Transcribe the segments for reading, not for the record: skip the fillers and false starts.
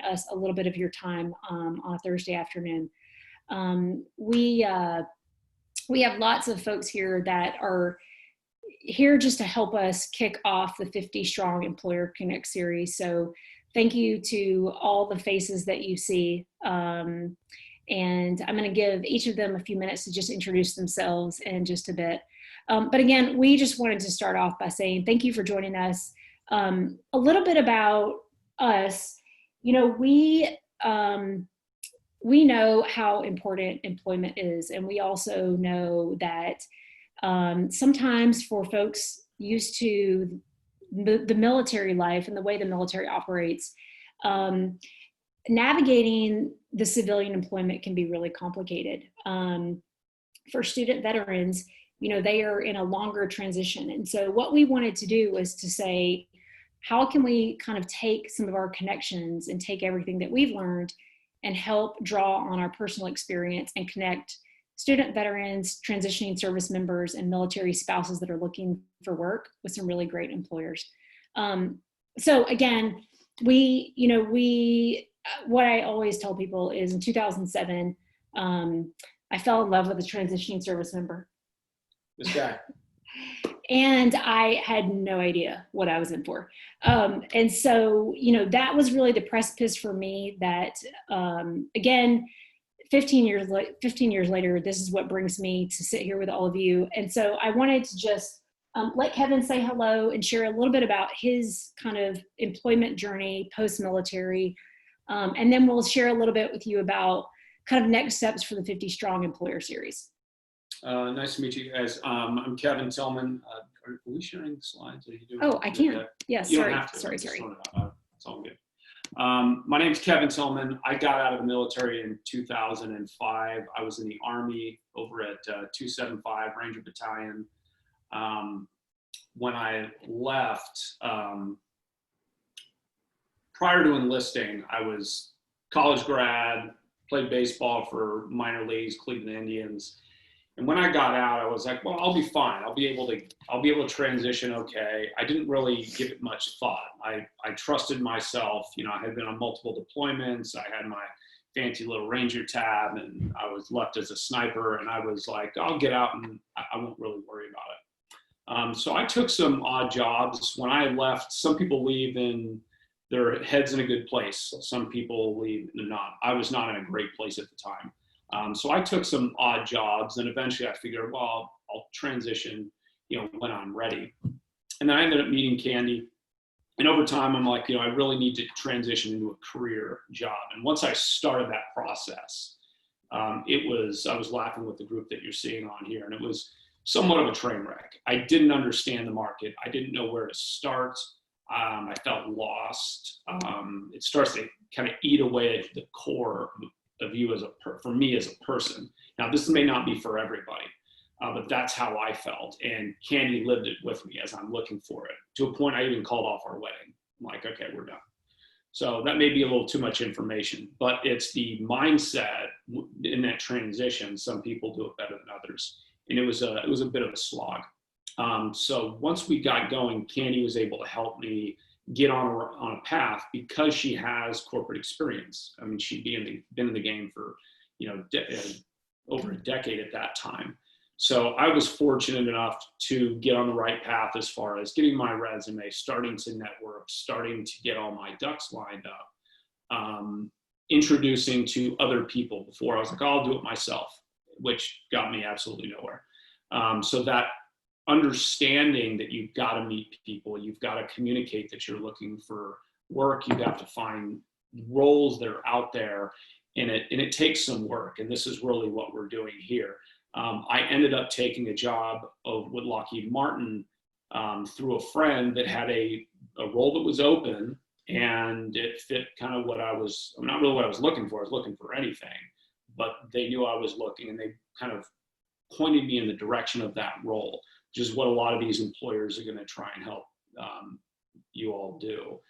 us a little bit of your time on a Thursday afternoon. We have lots of folks here that are here just to help us kick off the 50 Strong Employer Connect series. So thank you to all the faces that you see. And I'm going to give each of them a few minutes to just introduce themselves in just a bit. But again, we just wanted to start off by saying thank you for joining us. A little bit about us. You know, we know how important employment is, and we also know that sometimes for folks used to the military life and the way the military operates, navigating the civilian employment can be really complicated. For student veterans, you know, they are in a longer transition. And so what we wanted to do was to say, how can we kind of take some of our connections and take everything that we've learned and help draw on our personal experience and connect student veterans, transitioning service members, and military spouses that are looking for work with some really great employers. So again, what I always tell people is in 2007, I fell in love with a transitioning service member. This guy. And I had no idea what I was in for. And so, you know, that was really the precipice for me that, again, 15 years later, this is what brings me to sit here with all of you. And so I wanted to just let Kevin say hello and share a little bit about his kind of employment journey post-military. And then we'll share a little bit with you about kind of next steps for the 50 Strong Employer Series. Nice to meet you guys. I'm Kevin Tillman. Are we sharing slides? Are you doing I can. Yes, you sorry. Don't have to. Sorry. It's all good. My name's Kevin Tillman. I got out of the military in 2005. I was in the Army over at 275 Ranger Battalion. When I left, prior to enlisting, I was college grad, played baseball for minor leagues, Cleveland Indians. And when I got out, I was like, well, I'll be fine. I'll be able to transition okay. I didn't really give it much thought. I trusted myself. You know, I had been on multiple deployments. I had my fancy little Ranger tab, and I was left as a sniper. And I was like, I'll get out and I won't really worry about it. So I took some odd jobs. When I left, some people leave in their heads in a good place. Some people leave and they're not. I was not in a great place at the time. So I took some odd jobs, and eventually I figured, well, I'll transition, you know, when I'm ready. And then I ended up meeting Candy. And over time, I'm like, you know, I really need to transition into a career job. And once I started that process, I was laughing with the group that you're seeing on here, and it was somewhat of a train wreck. I didn't understand the market. I didn't know where to start. I felt lost. It starts to kind of eat away at the core of you for me as a person. Now, this may not be for everybody, but that's how I felt. And Candy lived it with me as I'm looking for it, to a point I even called off our wedding. I'm like, okay, we're done. So that may be a little too much information, but it's the mindset in that transition. Some people do it better than others. And it was a bit of a slog. So once we got going, Candy was able to help me get on a path because she has corporate experience. I mean, she'd been in the game for, you know, over a decade at that time. So I was fortunate enough to get on the right path as far as getting my resume, starting to network, starting to get all my ducks lined up, introducing to other people. Before I was like, I'll do it myself, which got me absolutely nowhere. So that understanding that you've got to meet people, you've got to communicate that you're looking for work, you have to find roles that are out there, and it takes some work. And this is really what we're doing here. I ended up taking a job with Lockheed Martin through a friend that had a role that was open, and it fit kind of not really what I was looking for. I was looking for anything, but they knew I was looking, and they kind of pointed me in the direction of that role, which is what a lot of these employers are going to try and help you all do.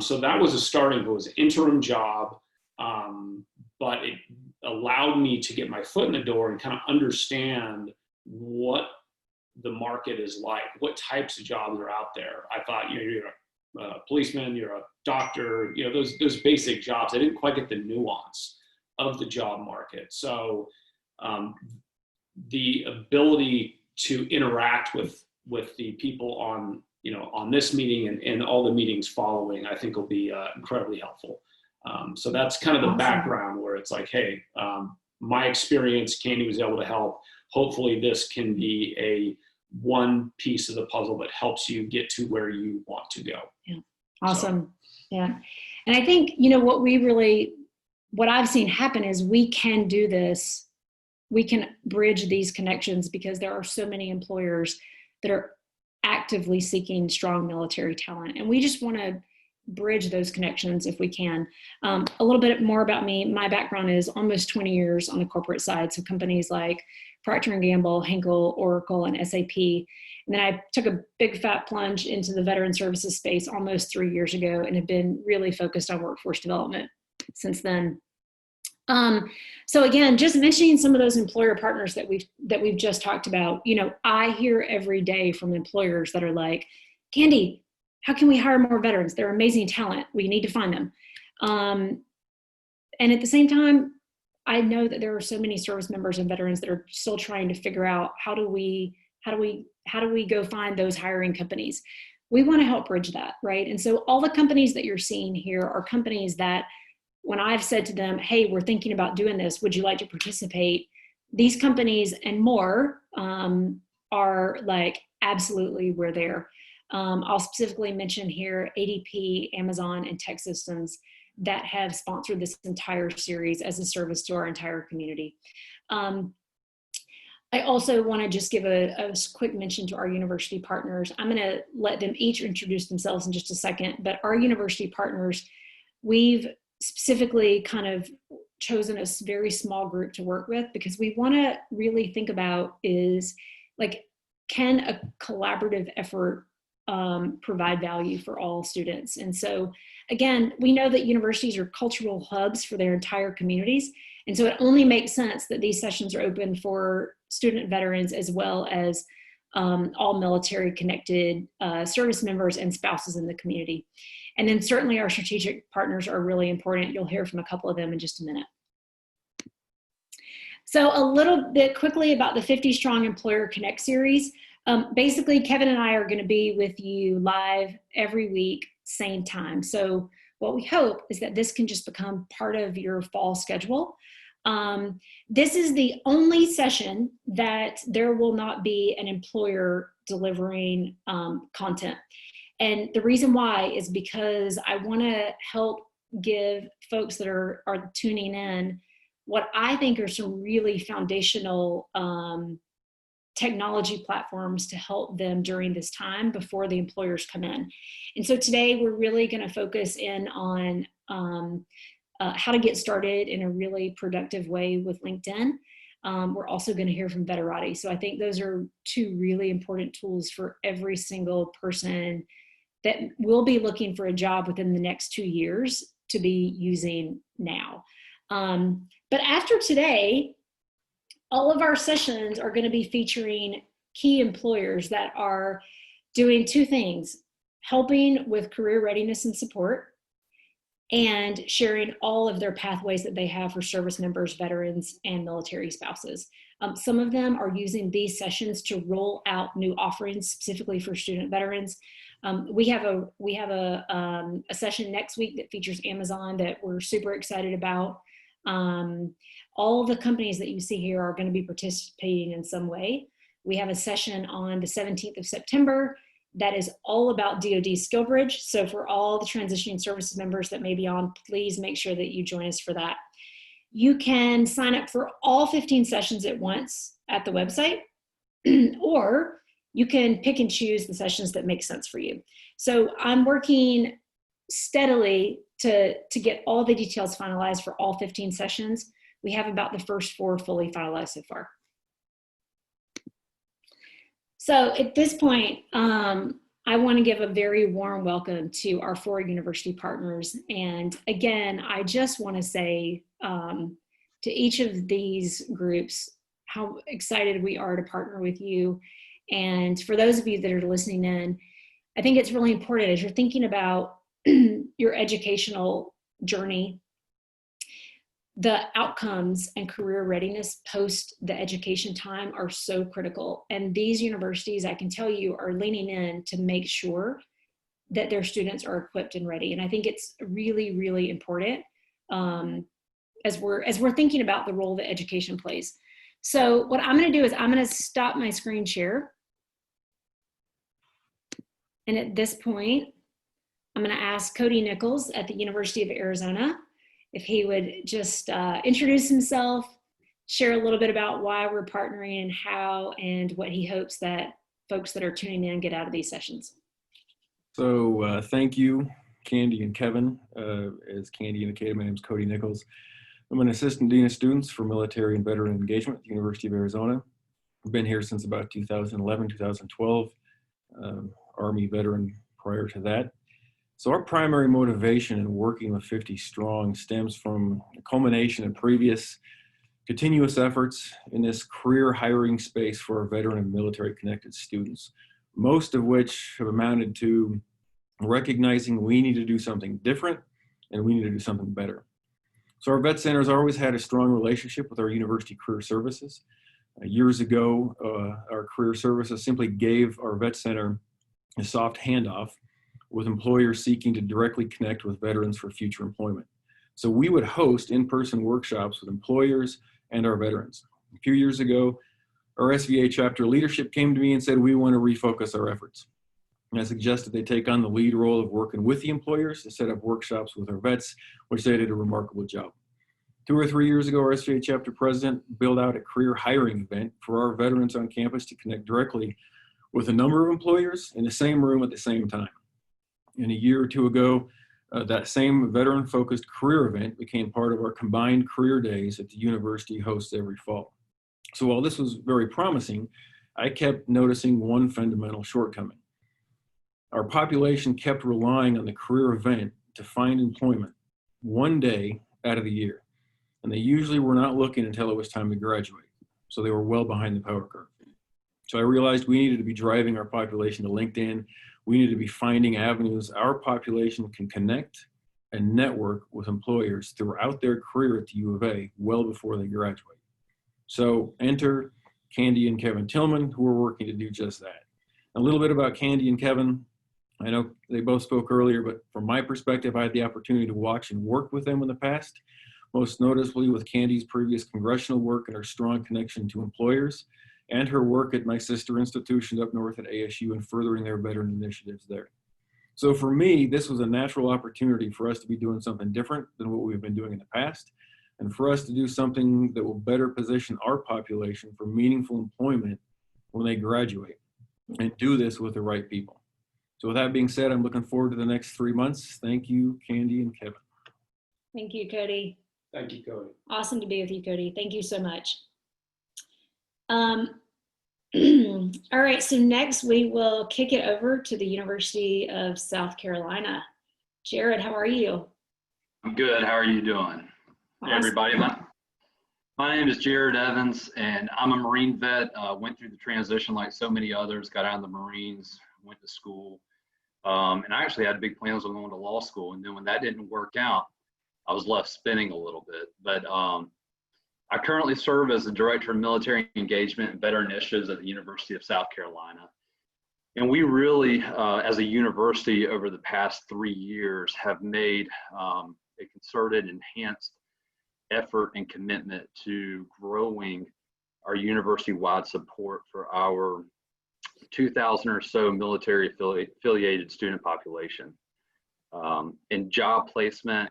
So that was a starting, it was an interim job, but it allowed me to get my foot in the door and kind of understand what the market is like, what types of jobs are out there. I thought, you know, you're a policeman, you're a doctor, you know, those basic jobs. I didn't quite get the nuance of the job market. So the ability to interact with the people on, you know, on this meeting and all the meetings following, I think will be incredibly helpful. So that's kind of the background where it's like, hey, my experience, Candy was able to help. Hopefully this can be a one piece of the puzzle that helps you get to where you want to go. Yeah. Awesome. So. Yeah. And I think, you know, what I've seen happen is we can do this. We can bridge these connections because there are so many employers that are actively seeking strong military talent. And we just want to bridge those connections if we can. A little bit more about me. My background is almost 20 years on the corporate side. So companies like Procter & Gamble, Henkel, Oracle, and SAP. And then I took a big fat plunge into the veteran services space almost 3 years ago and have been really focused on workforce development since then. So again, just mentioning some of those employer partners that we've just talked about, you know, I hear every day from employers that are like, Candy, how can we hire more veterans? They're amazing talent. We need to find them. And at the same time, I know that there are so many service members and veterans that are still trying to figure out how do we go find those hiring companies. We want to help bridge that, right? And so all the companies that you're seeing here are companies that when I've said to them, hey, we're thinking about doing this, would you like to participate? These companies and more are like, absolutely, we're there. I'll specifically mention here ADP, Amazon, and Tech Systems that have sponsored this entire series as a service to our entire community. I also want to just give a quick mention to our university partners. I'm going to let them each introduce themselves in just a second, but our university partners, we've specifically kind of chosen a very small group to work with because we want to really think about is like, can a collaborative effort provide value for all students? And so again, we know that universities are cultural hubs for their entire communities. And so it only makes sense that these sessions are open for student veterans as well as all military connected service members and spouses in the community. And then certainly our strategic partners are really important. You'll hear from a couple of them in just a minute. So a little bit quickly about the 50 Strong Employer Connect series. Basically, Kevin and I are going to be with you live every week, same time. So what we hope is that this can just become part of your fall schedule. This is the only session that there will not be an employer delivering content. And the reason why is because I want to help give folks that are tuning in what I think are some really foundational technology platforms to help them during this time before the employers come in. And so today we're really going to focus in on how to get started in a really productive way with LinkedIn. We're also going to hear from Veterati. So I think those are two really important tools for every single person that will be looking for a job within the next 2 years to be using now. But after today, all of our sessions are going to be featuring key employers that are doing two things: helping with career readiness and support, and sharing all of their pathways that they have for service members, veterans, and military spouses. Some of them are using these sessions to roll out new offerings specifically for student veterans. We have a session next week that features Amazon that we're super excited about. All the companies that you see here are going to be participating in some way. We have a session on the 17th of September that is all about DoD Skill Bridge. So for all the transitioning services members that may be on, please make sure that you join us for that. You can sign up for all 15 sessions at once at the website, or you can pick and choose the sessions that make sense for you. So I'm working steadily to get all the details finalized for all 15 sessions. We have about the first 4 fully finalized so far. So at this point, I want to give a very warm welcome to our 4 university partners. And again, I just want to say to each of these groups how excited we are to partner with you. And for those of you that are listening in, I think it's really important as you're thinking about your educational journey, the outcomes and career readiness post the education time are so critical. And these universities, I can tell you, are leaning in to make sure that their students are equipped and ready. And I think it's really, really important as we're thinking about the role that education plays. So what I'm going to do is I'm going to stop my screen share. And at this point, I'm going to ask Cody Nichols at the University of Arizona if he would just introduce himself, share a little bit about why we're partnering and how, and what he hopes that folks that are tuning in get out of these sessions. So thank you, Candy and Kevin. As Candy indicated, my name is Cody Nichols. I'm an assistant dean of students for military and veteran engagement at the University of Arizona. I've been here since about 2011, 2012, Army veteran prior to that. So our primary motivation in working with 50 Strong stems from a culmination of previous continuous efforts in this career hiring space for our veteran and military connected students, most of which have amounted to recognizing we need to do something different and we need to do something better. So our vet centers always had a strong relationship with our university career services. Years ago, our career services simply gave our vet center a soft handoff with employers seeking to directly connect with veterans for future employment. So we would host in-person workshops with employers and our veterans. A few years ago, our SVA chapter leadership came to me and said, we want to refocus our efforts. And I suggested they take on the lead role of working with the employers to set up workshops with our vets, which they did a remarkable job. 2 or 3 years ago, our SVA chapter president built out a career hiring event for our veterans on campus to connect directly with a number of employers in the same room at the same time. And a year or two ago, that same veteran-focused career event became part of our combined career days that the university hosts every fall. So while this was very promising, I kept noticing one fundamental shortcoming. Our population kept relying on the career event to find employment one day out of the year. And they usually were not looking until it was time to graduate. So they were well behind the power curve. So I realized we needed to be driving our population to LinkedIn. We needed to be finding avenues our population can connect and network with employers throughout their career at the U of A well before they graduate. So enter Candy and Kevin Tillman, who are working to do just that. A little bit about Candy and Kevin. I know they both spoke earlier, but from my perspective, I had the opportunity to watch and work with them in the past, most noticeably with Candy's previous congressional work and her strong connection to employers, and her work at my sister institutions up north at ASU and furthering their veteran initiatives there. So for me, this was a natural opportunity for us to be doing something different than what we've been doing in the past, and for us to do something that will better position our population for meaningful employment when they graduate, and do this with the right people. So with that being said, I'm looking forward to the next 3 months. Thank you, Candy and Kevin. Thank you, Cody. Thank you, Cody. Awesome to be with you, Cody. Thank you so much. All right, so next we will kick it over to the University of South Carolina. Jared, how are you? I'm good. How are you doing? Hey, everybody. My name is Jared Evans, and I'm a Marine vet. Went through the transition like so many others, got out of the Marines, went to school. And I actually had big plans on going to law school. And then when that didn't work out, I was left spinning a little bit. But I currently serve as the Director of Military Engagement and Veteran Initiatives at the University of South Carolina. And we really, as a university over the past 3 years, have made a concerted, enhanced effort and commitment to growing our university-wide support for our 2,000 or so military affiliated student population, in job placement,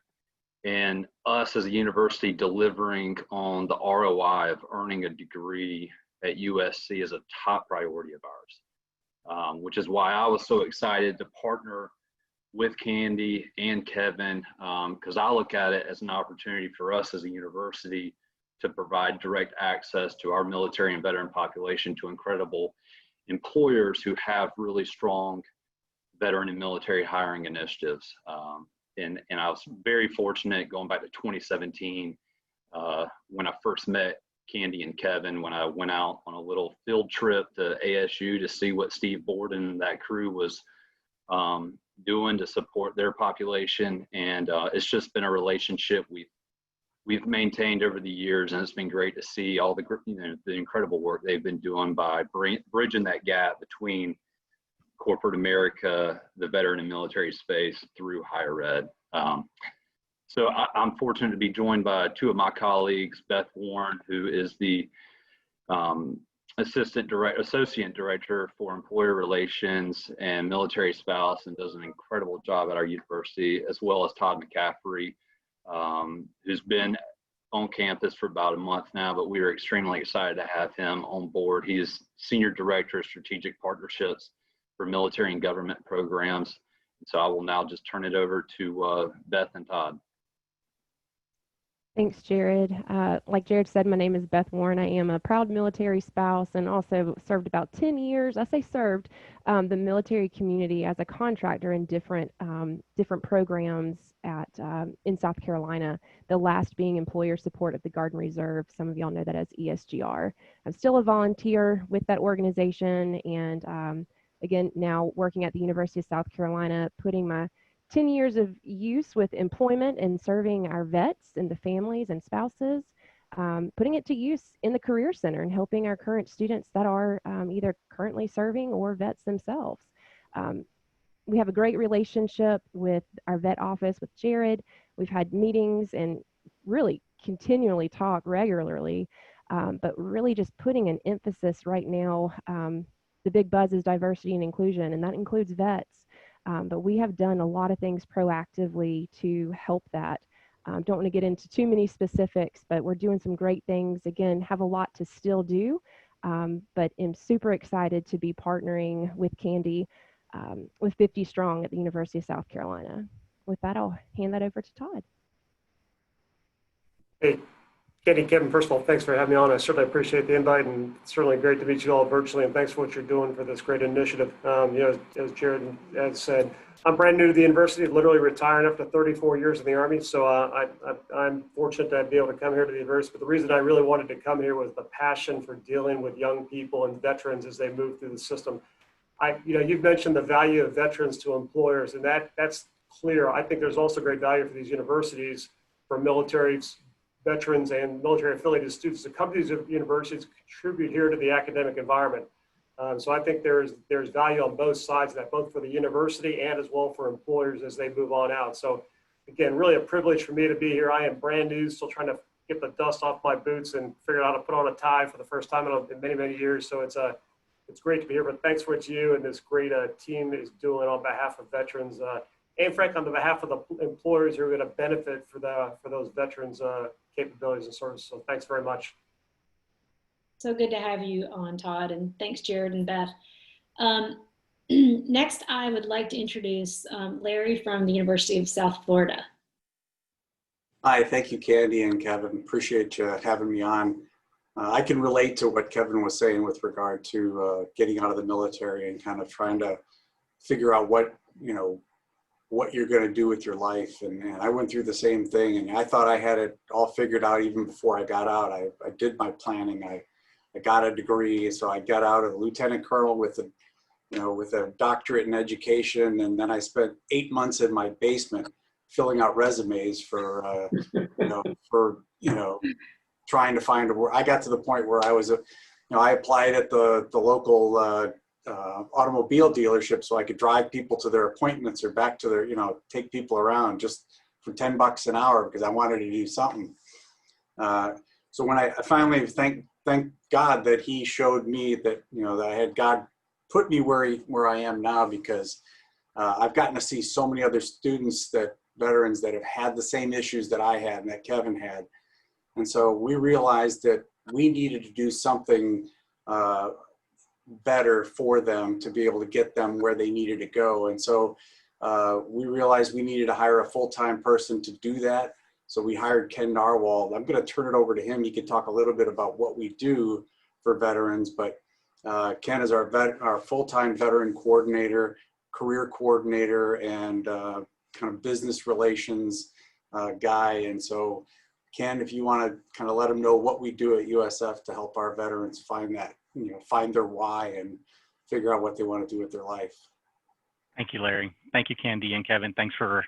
and us as a university delivering on the ROI of earning a degree at USC is a top priority of ours, which is why I was so excited to partner with Candy and Kevin, because I look at it as an opportunity for us as a university to provide direct access to our military and veteran population to incredible employers who have really strong veteran and military hiring initiatives. And I was very fortunate going back to 2017 when I first met Candy and Kevin, when I went out on a little field trip to ASU to see what Steve Borden and that crew was doing to support their population. And it's just been a relationship we've maintained over the years, and it's been great to see all the the incredible work they've been doing by bridging that gap between corporate America, the veteran and military space through higher ed. So I'm fortunate to be joined by two of my colleagues, Beth Warren, who is the Associate Director for Employer Relations and Military Spouse, and does an incredible job at our university, as well as Todd McCaffrey, who's been on campus for about a month now, but we are extremely excited to have him on board. He is Senior Director of Strategic Partnerships for Military and Government Programs. So I will now just turn it over to Beth and Todd. Thanks, Jared. Like Jared said, my name is Beth Warren. I am a proud military spouse and also served about 10 years. I say served the military community as a contractor in different programs in South Carolina, the last being employer support at the Guard and Reserve. Some of y'all know that as ESGR. I'm still a volunteer with that organization, and again, now working at the University of South Carolina, putting my 10 years of use with employment and serving our vets and the families and spouses, putting it to use in the Career Center and helping our current students that are either currently serving or vets themselves. We have a great relationship with our vet office with Jared. We've had meetings and really continually talk regularly, but really just putting an emphasis right now. The big buzz is diversity and inclusion, and that includes vets. But we have done a lot of things proactively to help that. Don't want to get into too many specifics, but we're doing some great things. Again, have a lot to still do, but am super excited to be partnering with Candy with 50 Strong at the University of South Carolina. With that, I'll hand that over to Todd. Hey, Candy, Kevin, first of all, thanks for having me on. I certainly appreciate the invite, and it's certainly great to meet you all virtually, and thanks for what you're doing for this great initiative. As Jared has said, I'm brand new to the university, literally retiring after 34 years in the Army, so I'm fortunate to be able to come here to the university. But the reason I really wanted to come here was the passion for dealing with young people and veterans as they move through the system. You've mentioned the value of veterans to employers, and that's clear. I think there's also great value for these universities, for military veterans and military affiliated students to come to these universities, contribute here to the academic environment. So I think there's value on both sides of that, both for the university and as well for employers as they move on out. So again, really a privilege for me to be here. I am brand new, still trying to get the dust off my boots and figure out how to put on a tie for the first time in many, many years. So it's great to be here, but thanks for what you and this great team is doing on behalf of veterans and frankly on behalf of the employers who are going to benefit for those veterans capabilities and services. So thanks very much. So good to have you on, Todd, and thanks, Jared and Beth. Next, I would like to introduce Larry from the University of South Florida. Hi, thank you, Candy and Kevin. Appreciate you having me on. I can relate to what Kevin was saying with regard to getting out of the military and kind of trying to figure out what you're going to do with your life. And I went through the same thing, and I thought I had it all figured out even before I got out. I did my planning. I got a degree, so I got out as a lieutenant colonel with a doctorate in education, and then I spent 8 months in my basement filling out resumes for trying to find a work. I got to the point where I was I applied at the local automobile dealership so I could drive people to their appointments or back to their, take people around just for $10 an hour because I wanted to do something. So when I finally thank God that He showed me that, that I had God put me where I am now, because I've gotten to see so many other veterans that have had the same issues that I had and that Kevin had. And so we realized that we needed to do something better for them to be able to get them where they needed to go. And so we realized we needed to hire a full-time person to do that. So we hired Ken Narwhal. I'm going to turn it over to him. He can talk a little bit about what we do for veterans, but Ken is our full-time veteran coordinator, career coordinator, and kind of business relations guy. And so Ken, if you want to kind of let them know what we do at USF to help our veterans find that, find their why and figure out what they want to do with their life. Thank you, Larry. Thank you, Candy and Kevin. Thanks for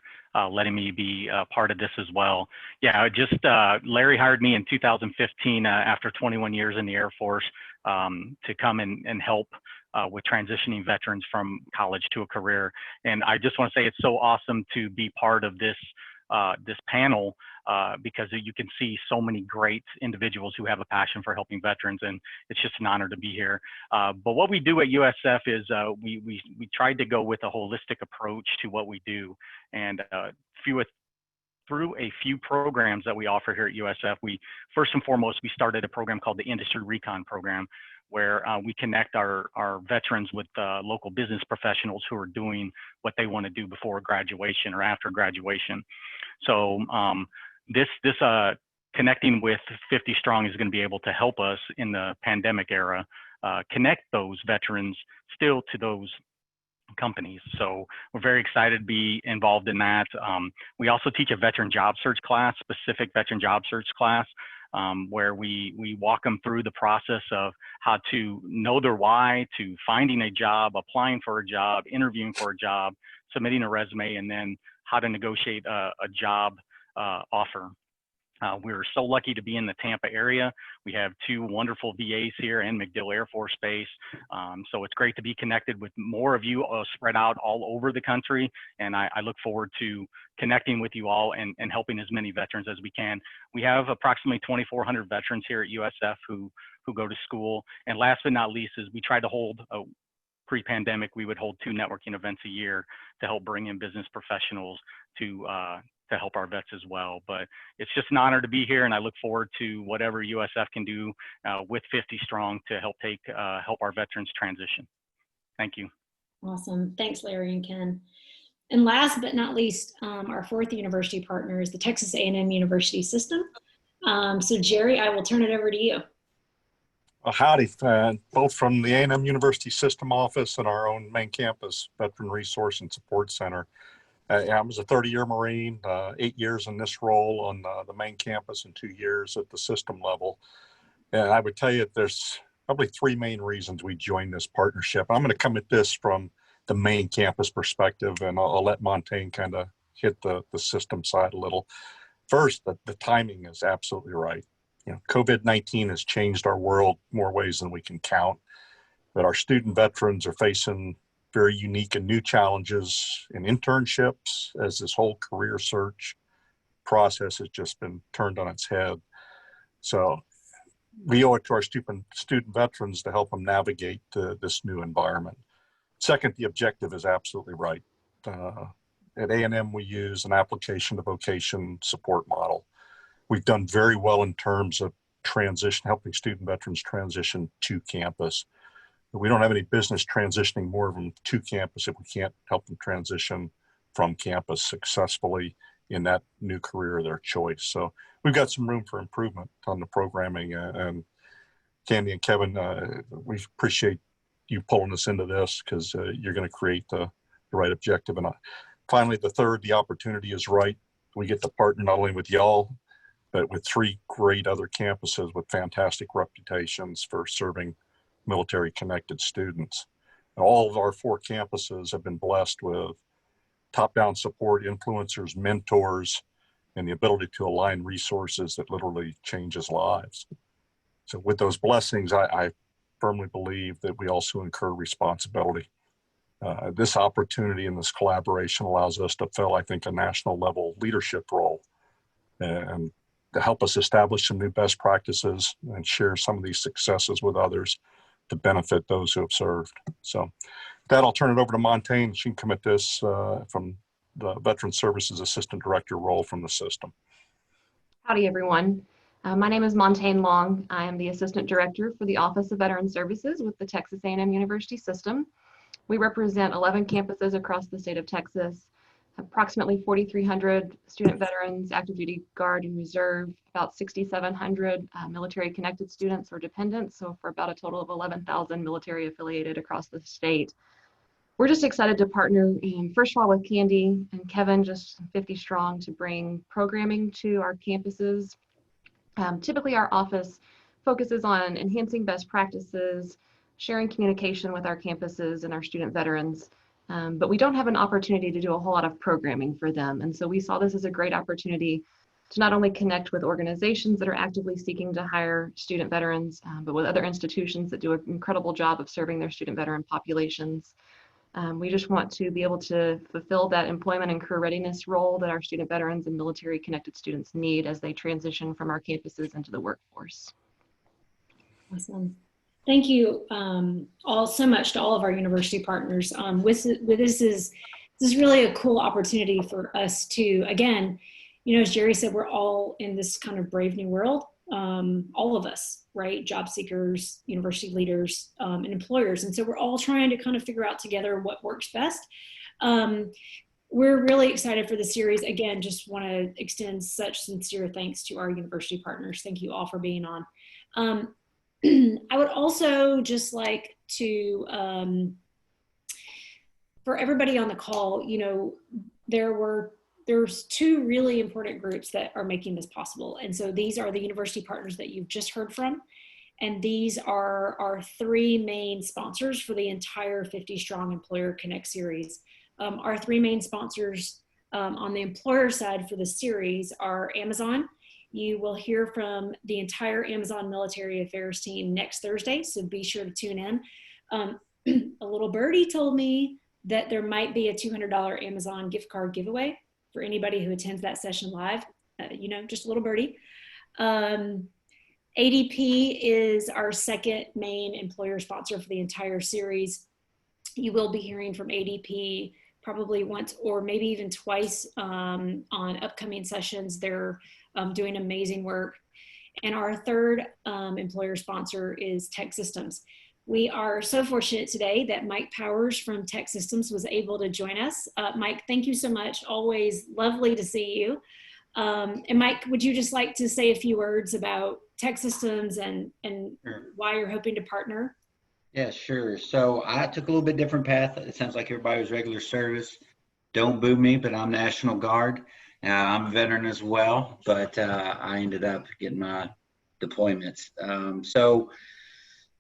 letting me be part of this as well. Yeah, Larry hired me in 2015 after 21 years in the Air Force to come and help with transitioning veterans from college to a career. And I just want to say it's so awesome to be part of this this panel because you can see so many great individuals who have a passion for helping veterans, and it's just an honor to be here. But what we do at USF is we tried to go with a holistic approach to what we do, and through a few programs that we offer here at USF, first and foremost, we started a program called the Industry Recon Program, where we connect our veterans with local business professionals who are doing what they want to do before graduation or after graduation. So this connecting with 50 Strong is going to be able to help us in the pandemic era connect those veterans still to those companies. So we're very excited to be involved in that. We also teach a veteran job search class, specific veteran job search class, where we walk them through the process of how to know their why, to finding a job, applying for a job, interviewing for a job, submitting a resume, and then how to negotiate a job offer. We're so lucky to be in the Tampa area. We have 2 wonderful VAs here and MacDill Air Force Base. So it's great to be connected with more of you spread out all over the country. And I look forward to connecting with you all and helping as many veterans as we can. We have approximately 2,400 veterans here at USF who go to school. And last but not least is we try to hold pre-pandemic, we would hold 2 networking events a year to help bring in business professionals to help our vets as well. But it's just an honor to be here, and I look forward to whatever USF can do with 50 Strong to help help our veterans transition. Thank you. Awesome. Thanks, Larry and Ken. And last but not least, our 4th university partner is the Texas A&M University System. So Jerry, I will turn it over to you. Well, howdy, both from the A&M University System Office and our own main campus Veteran Resource and Support Center. I was a 30-year Marine, 8 years in this role on the main campus and 2 years at the system level. And I would tell you there's probably 3 main reasons we joined this partnership. I'm going to come at this from the main campus perspective, and I'll let Montaigne kind of hit the system side a little. First, the timing is absolutely right. You know, COVID-19 has changed our world more ways than we can count, but our student veterans are facing very unique and new challenges in internships as this whole career search process has just been turned on its head. So we owe it to our student veterans to help them navigate this new environment. Second, the objective is absolutely right. At A&M, we use an application to vocation support model. We've done very well in terms of helping student veterans transition to campus. We don't have any business transitioning more of them to campus if we can't help them transition from campus successfully in that new career of their choice. So we've got some room for improvement on the programming. And Candy and Kevin, we appreciate you pulling us into this because you're going to create the right objective. And finally, the third, the opportunity is right. We get to partner not only with y'all, but with 3 great other campuses with fantastic reputations for serving military connected students. And all of our 4 campuses have been blessed with top-down support, influencers, mentors, and the ability to align resources that literally changes lives. So with those blessings, I firmly believe that we also incur responsibility. This opportunity and this collaboration allows us to fill, I think, a national level leadership role and to help us establish some new best practices and share some of these successes with others to benefit those who have served. So with that, I'll turn it over to Montaigne. She can come at this from the Veteran Services Assistant Director role from the system. Howdy, everyone. My name is Montaigne Long. I am the Assistant Director for the Office of Veteran Services with the Texas A&M University System. We represent 11 campuses across the state of Texas, approximately 4,300 student veterans, active duty guard and reserve, about 6,700 military connected students or dependents. So for about a total of 11,000 military affiliated across the state. We're just excited to partner, first of all, with Candy and Kevin, just 50 Strong, to bring programming to our campuses. Typically, our office focuses on enhancing best practices, sharing communication with our campuses and our student veterans, but we don't have an opportunity to do a whole lot of programming for them. And so we saw this as a great opportunity to not only connect with organizations that are actively seeking to hire student veterans, but with other institutions that do an incredible job of serving their student veteran populations. We just want to be able to fulfill that employment and career readiness role that our student veterans and military connected students need as they transition from our campuses into the workforce. Awesome. Thank you all so much to all of our university partners. This is really a cool opportunity for us to, again, you know, as Jerry said, we're all in this kind of brave new world, all of us, right? Job seekers, university leaders, and employers. And so we're all trying to kind of figure out together what works best. We're really excited for the series. Again, just want to extend such sincere thanks to our university partners. Thank you all for being on. I would also just like to, for everybody on the call, you know, there's two really important groups that are making this possible. And so these are the university partners that you've just heard from. And these are our three main sponsors for the entire 50 Strong Employer Connect series. Our three main sponsors on the employer side for the series are Amazon. You will hear from the entire Amazon Military Affairs team next Thursday, so be sure to tune in. A little birdie told me that there might be a $200 Amazon gift card giveaway for anybody who attends that session live, you know, just a little birdie. ADP is our second main employer sponsor for the entire series. You will be hearing from ADP probably once or maybe even twice on upcoming sessions. They're doing amazing work. And our third employer sponsor is Tech Systems. We are so fortunate today that Mike Powers from Tech Systems was able to join us. Mike, thank you so much. Always lovely to see you. And Mike, would you just like to say a few words about Tech Systems and Sure. why you're hoping to partner? Yeah, sure. So I took a little bit different path. It sounds like everybody was regular service. Don't boo me, but I'm National Guard. I'm a veteran as well, but I ended up getting my deployments.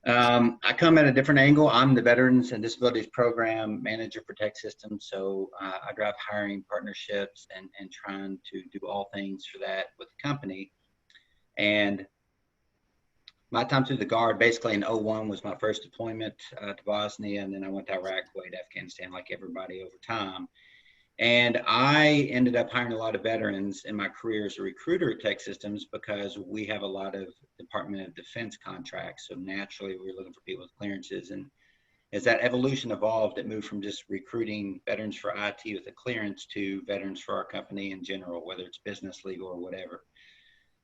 I come at a different angle. I'm the Veterans and Disabilities Program Manager for Tech Systems. So I drive hiring partnerships and trying to do all things for that with the company. And my time through the Guard, basically in 01 was my first deployment to Bosnia, and then I went to Iraq, Kuwait, Afghanistan, like everybody over time. And I ended up hiring a lot of veterans in my career as a recruiter at Tech Systems because we have a lot of Department of Defense contracts. So naturally, we were looking for people with clearances. And as that evolution evolved, it moved from just recruiting veterans for IT with a clearance to veterans for our company in general, whether it's business, legal, or whatever.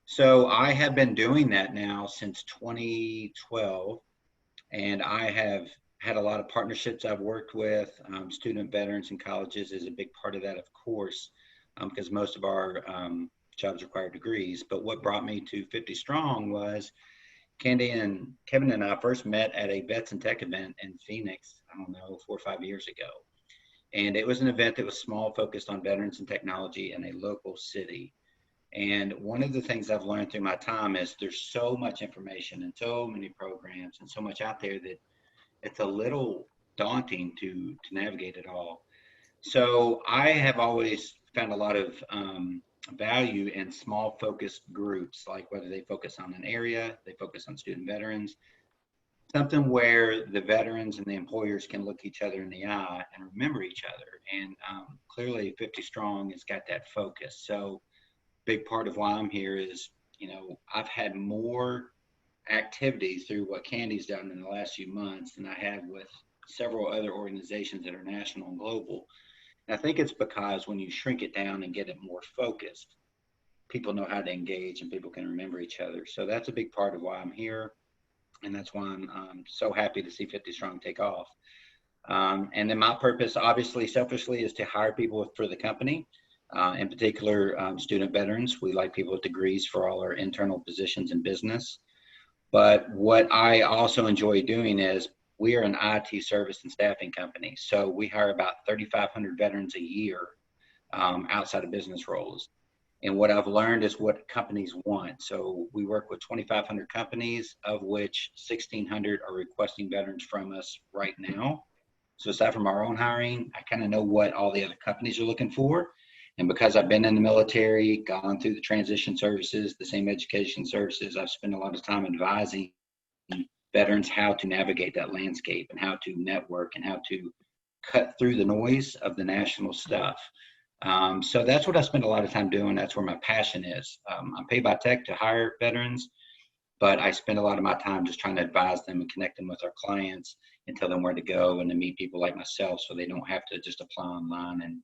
So I have been doing that now since 2012, and I have had a lot of partnerships I've worked with. Student veterans and colleges is a big part of that, of course, because most of our jobs require degrees. But what brought me to 50 Strong was Candy and Kevin and I first met at a Vets and Tech event in Phoenix, I don't know, 4 or 5 years ago. And it was an event that was small, focused on veterans and technology in a local city. And one of the things I've learned through my time is there's so much information and so many programs and so much out there that it's a little daunting to navigate it all. So I have always found a lot of value in small focused groups, like whether they focus on an area, they focus on student veterans, something where the veterans and the employers can look each other in the eye and remember each other. And clearly 50 Strong has got that focus. So big part of why I'm here is, you know, I've had more activity through what Candy's done in the last few months than I have with several other organizations that are national and global. And I think it's because when you shrink it down and get it more focused, people know how to engage and people can remember each other. So that's a big part of why I'm here. And that's why I'm so happy to see 50 Strong take off. And then my purpose, obviously, selfishly, is to hire people for the company. In particular, student veterans. We like people with degrees for all our internal positions in business. But what I also enjoy doing is we are an IT service and staffing company. So we hire about 3,500 veterans a year outside of business roles. And what I've learned is what companies want. So we work with 2,500 companies, of which 1,600 are requesting veterans from us right now. So aside from our own hiring, I kind of know what all the other companies are looking for. And because I've been in the military, gone through the transition services, the same education services, I've spent a lot of time advising veterans how to navigate that landscape and how to network and how to cut through the noise of the national stuff. So that's what I spend a lot of time doing. That's where my passion is. I'm paid by tech to hire veterans, but I spend a lot of my time just trying to advise them and connect them with our clients and tell them where to go and to meet people like myself so they don't have to just apply online and,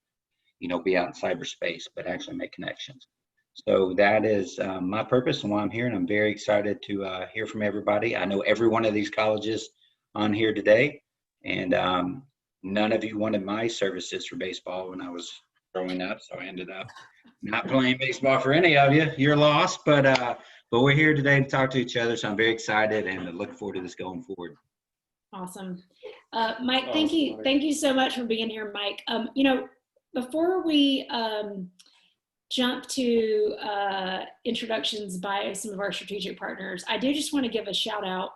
you know, be out in cyberspace, but actually make connections. So that is my purpose and why I'm here, and I'm very excited to hear from everybody. I know every one of these colleges on here today, and none of you wanted my services for baseball when I was growing up, so I ended up not playing baseball for any of you. You're lost, but we're here today to talk to each other, so I'm very excited and look forward to this going forward. Awesome. Mike, thank you so much for being here, Mike. You know, before we jump to introductions by some of our strategic partners, I do just want to give a shout out.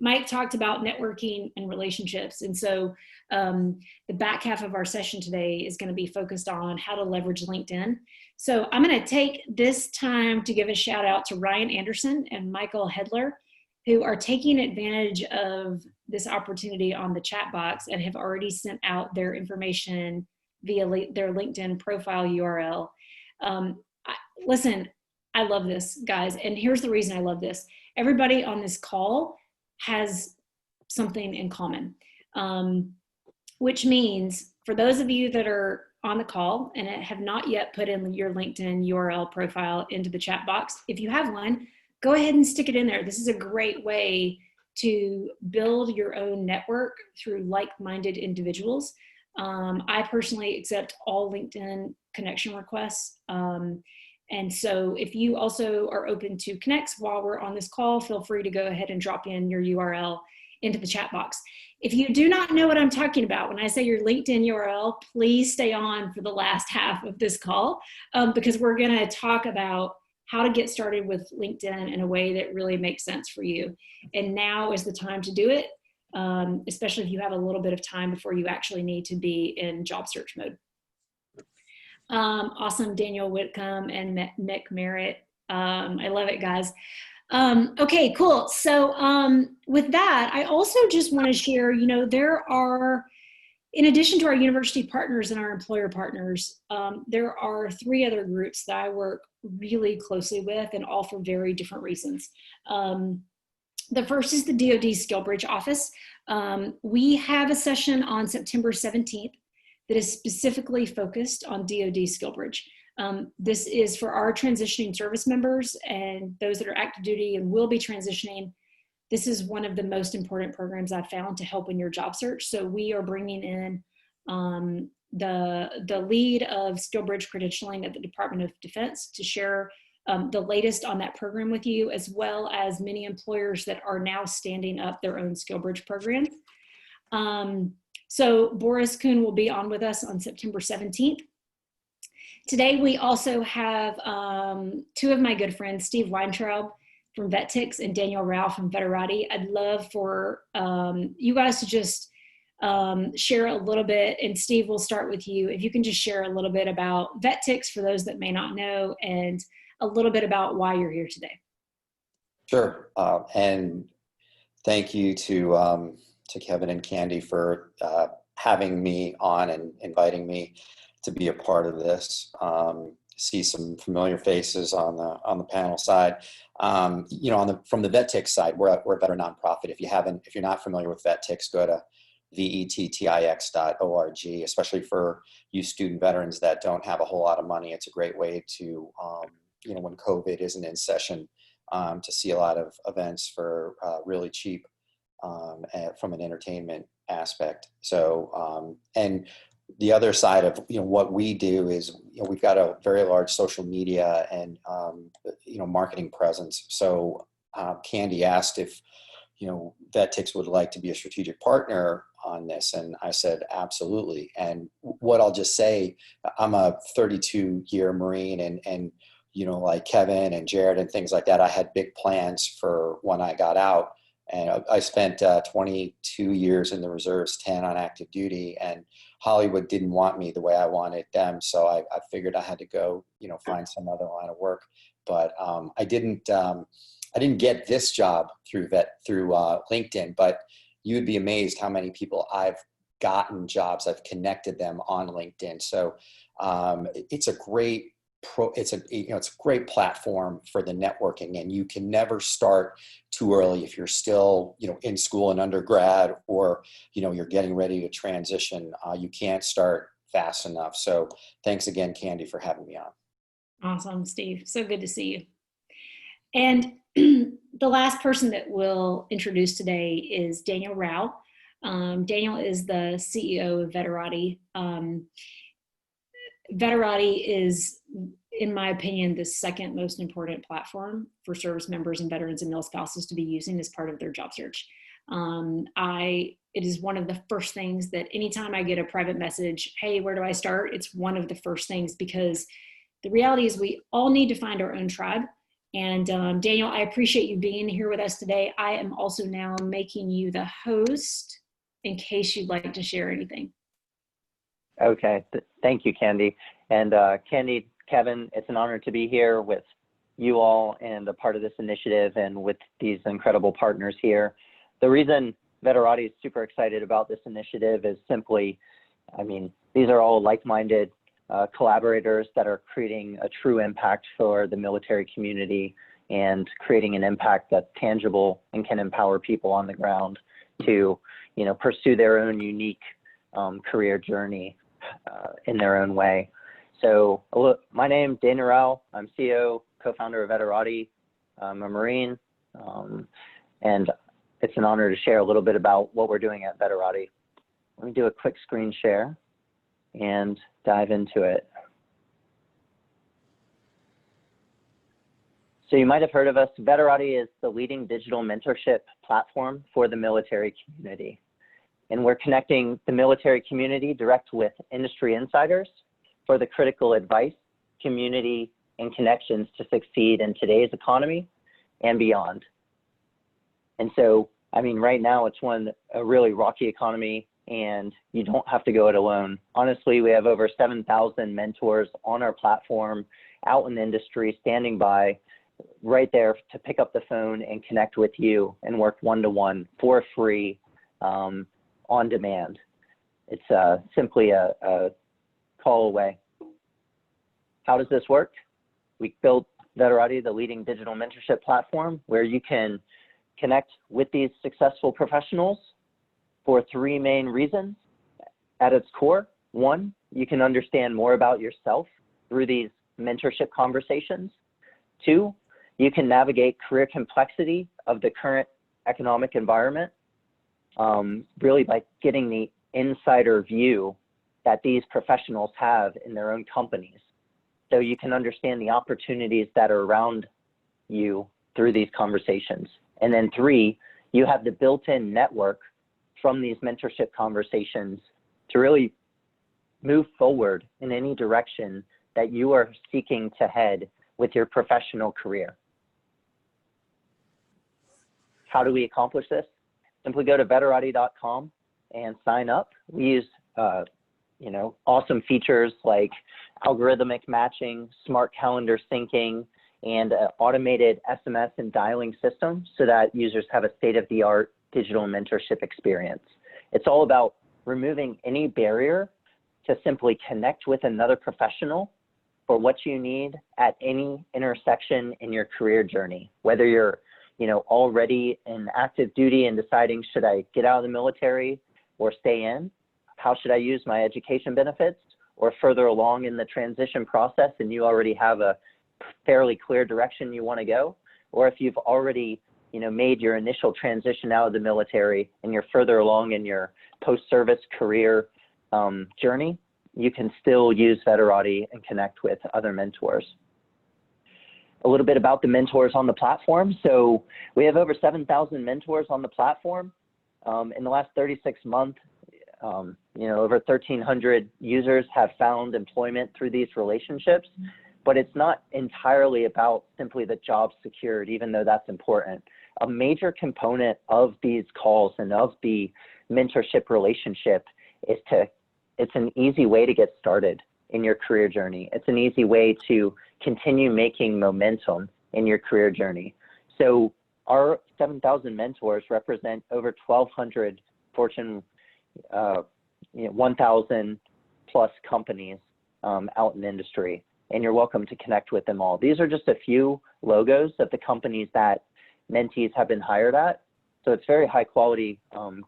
Mike talked about networking and relationships. And so the back half of our session today is going to be focused on how to leverage LinkedIn. So I'm going to take this time to give a shout out to Ryan Anderson and Michael Hedler, who are taking advantage of this opportunity on the chat box and have already sent out their information via their LinkedIn profile URL. Listen, I love this, guys. And here's the reason I love this. Everybody on this call has something in common, which means for those of you that are on the call and have not yet put in your LinkedIn URL profile into the chat box, if you have one, go ahead and stick it in there. This is a great way to build your own network through like-minded individuals. I personally accept all LinkedIn connection requests. And so if you also are open to connects while we're on this call, feel free to go ahead and drop in your URL into the chat box. If you do not know what I'm talking about, when I say your LinkedIn URL, please stay on for the last half of this call because we're going to talk about how to get started with LinkedIn in a way that really makes sense for you. And now is the time to do it, especially if you have a little bit of time before you actually need to be in job search mode. Awesome, Daniel Whitcomb and Mick Merritt. I love it, guys. Okay, cool. So with that, I also just want to share, you know, there are, in addition to our university partners and our employer partners, there are 3 other groups that I work really closely with, and all for very different reasons. The first is the DoD SkillBridge office. We have a session on September 17th that is specifically focused on DoD SkillBridge. This is for our transitioning service members and those that are active duty and will be transitioning. This is one of the most important programs I've found to help in your job search. So we are bringing in the lead of SkillBridge credentialing at the Department of Defense to share the latest on that program with you, as well as many employers that are now standing up their own SkillBridge programs. So Boris Kuhn will be on with us on September 17th. Today, we also have 2 of my good friends, Steve Weintraub from VetTix and Daniel Rau from Veterati. I'd love for you guys to just share a little bit, and Steve, we'll start with you. If you can just share a little bit about VetTix for those that may not know, and a little bit about why you're here today. Sure, and thank you to Kevin and Candy for having me on and inviting me to be a part of this. See some familiar faces on the panel side. You know, from the VetTix side, we're a better nonprofit. If you're not familiar with VetTix, go to vettix.org, especially for you student veterans that don't have a whole lot of money. It's a great way to, you know, when COVID isn't in session, to see a lot of events for really cheap from an entertainment aspect. So, and the other side of, you know, what we do is, you know, we've got a very large social media and, you know, marketing presence. So Candy asked if, you know, VetTix would like to be a strategic partner on this. And I said, absolutely. And what I'll just say, I'm a 32-year Marine and, you know, like Kevin and Jared and things like that, I had big plans for when I got out. And I spent 22 years in the reserves, 10 on active duty, and Hollywood didn't want me the way I wanted them. So I figured I had to go, find some other line of work. But I didn't get this job through LinkedIn, but you'd be amazed how many people I've gotten jobs. I've connected them on LinkedIn. So it's a great it's a great platform for the networking, and you can never start too early if you're still in school and undergrad, or you're getting ready to transition. You can't start fast enough. So thanks again, Candy, for having me on. Awesome, Steve. So good to see you. And the last person that we'll introduce today is Daniel Rau. Daniel is the CEO of Veterati. Veterati is, in my opinion, the second most important platform for service members and veterans and male spouses to be using as part of their job search. It is one of the first things that anytime I get a private message, hey, where do I start? It's one of the first things, because the reality is we all need to find our own tribe. And Daniel, I appreciate you being here with us today. I am also now making you the host in case you'd like to share anything. Okay, thank you, Candy. And Candy, Kevin, it's an honor to be here with you all and a part of this initiative and with these incredible partners here. The reason Veterati is super excited about this initiative is simply, these are all like-minded collaborators that are creating a true impact for the military community and creating an impact that's tangible and can empower people on the ground to, pursue their own unique career journey in their own way. So my name is Daniel Rau. I'm CEO, co-founder of Veterati. I'm a Marine, and it's an honor to share a little bit about what we're doing at Veterati. Let me do a quick screen share and dive into it. So you might have heard of us. Veterati is the leading digital mentorship platform for the military community. And we're connecting the military community direct with industry insiders for the critical advice, community, and connections to succeed in today's economy and beyond. And so, right now it's a really rocky economy, and you don't have to go it alone. Honestly, we have over 7,000 mentors on our platform, out in the industry, standing by right there to pick up the phone and connect with you and work one-to-one for free, on demand. It's simply a call away. How does this work? We built Veterati, the leading digital mentorship platform, where you can connect with these successful professionals for three main reasons. At its core, one, you can understand more about yourself through these mentorship conversations. Two, you can navigate career complexity of the current economic environment, really by getting the insider view that these professionals have in their own companies. So you can understand the opportunities that are around you through these conversations. And then three, you have the built-in network from these mentorship conversations to really move forward in any direction that you are seeking to head with your professional career. How do we accomplish this? Simply go to veterati.com and sign up. We use awesome features like algorithmic matching, smart calendar syncing, and an automated SMS and dialing system so that users have a state-of-the-art digital mentorship experience. It's all about removing any barrier to simply connect with another professional for what you need at any intersection in your career journey, whether you're already in active duty and deciding, should I get out of the military or stay in? How should I use my education benefits? Or further along in the transition process and you already have a fairly clear direction you want to go? Or if you've already made your initial transition out of the military and you're further along in your post-service career journey, you can still use Veterati and connect with other mentors. A little bit about the mentors on the platform. So we have over 7,000 mentors on the platform. In the last 36 months, over 1,300 users have found employment through these relationships. but it's not entirely about simply the job secured, even though that's important. A major component of these calls and of the mentorship relationship is it's an easy way to get started in your career journey. It's an easy way to continue making momentum in your career journey. So our 7,000 mentors represent over 1,200 Fortune 1,000 plus companies out in the industry, and you're welcome to connect with them all. These are just a few logos of the companies that mentees have been hired at. So it's very high quality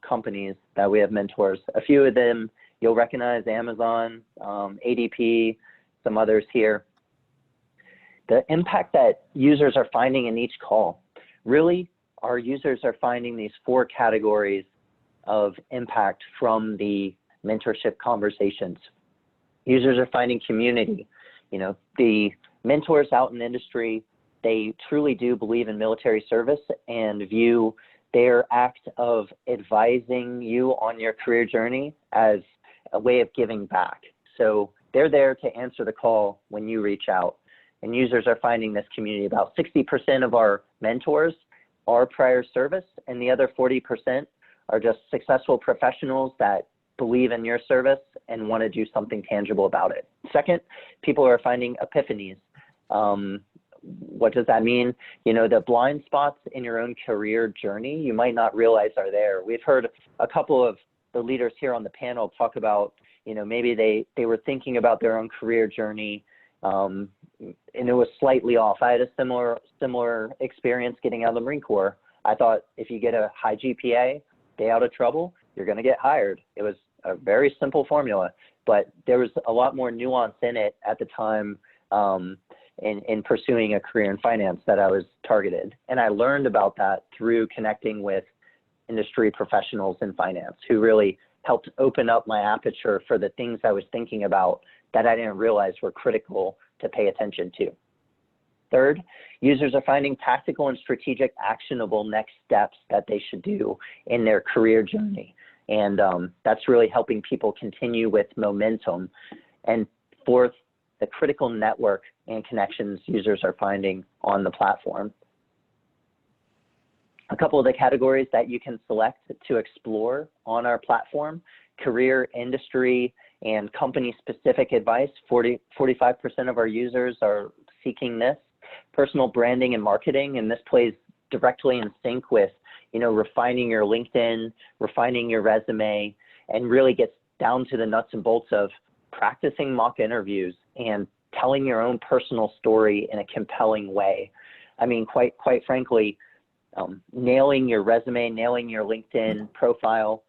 companies that we have mentors. A few of them you'll recognize: Amazon, ADP, some others here. The impact that users are finding in each call, really, our users are finding these 4 categories of impact from the mentorship conversations. Users are finding community. You know, the mentors out in the industry, they truly do believe in military service and view their act of advising you on your career journey as a way of giving back. So they're there to answer the call when you reach out. And users are finding this community. About 60% of our mentors are prior service, and the other 40% are just successful professionals that believe in your service and want to do something tangible about it. Second, people are finding epiphanies. What does that mean? You know, the blind spots in your own career journey you might not realize are there. We've heard a couple of the leaders here on the panel talk about, you know, maybe they were thinking about their own career journey and it was slightly off. I had a similar experience getting out of the Marine Corps. I thought if you get a high GPA, stay out of trouble, you're going to get hired. It was a very simple formula, but there was a lot more nuance in it at the time in pursuing a career in finance that I was targeted. And I learned about that through connecting with industry professionals in finance who really helped open up my aperture for the things I was thinking about that I didn't realize were critical to pay attention to. Third, users are finding tactical and strategic actionable next steps that they should do in their career journey. And that's really helping people continue with momentum. And fourth, the critical network and connections users are finding on the platform. A couple of the categories that you can select to explore on our platform: career, industry, and company-specific advice. 45% of our users are seeking this. Personal branding and marketing, and this plays directly in sync with, you know, refining your LinkedIn, refining your resume, and really gets down to the nuts and bolts of practicing mock interviews and telling your own personal story in a compelling way. I mean, quite frankly, nailing your resume, nailing your LinkedIn profile,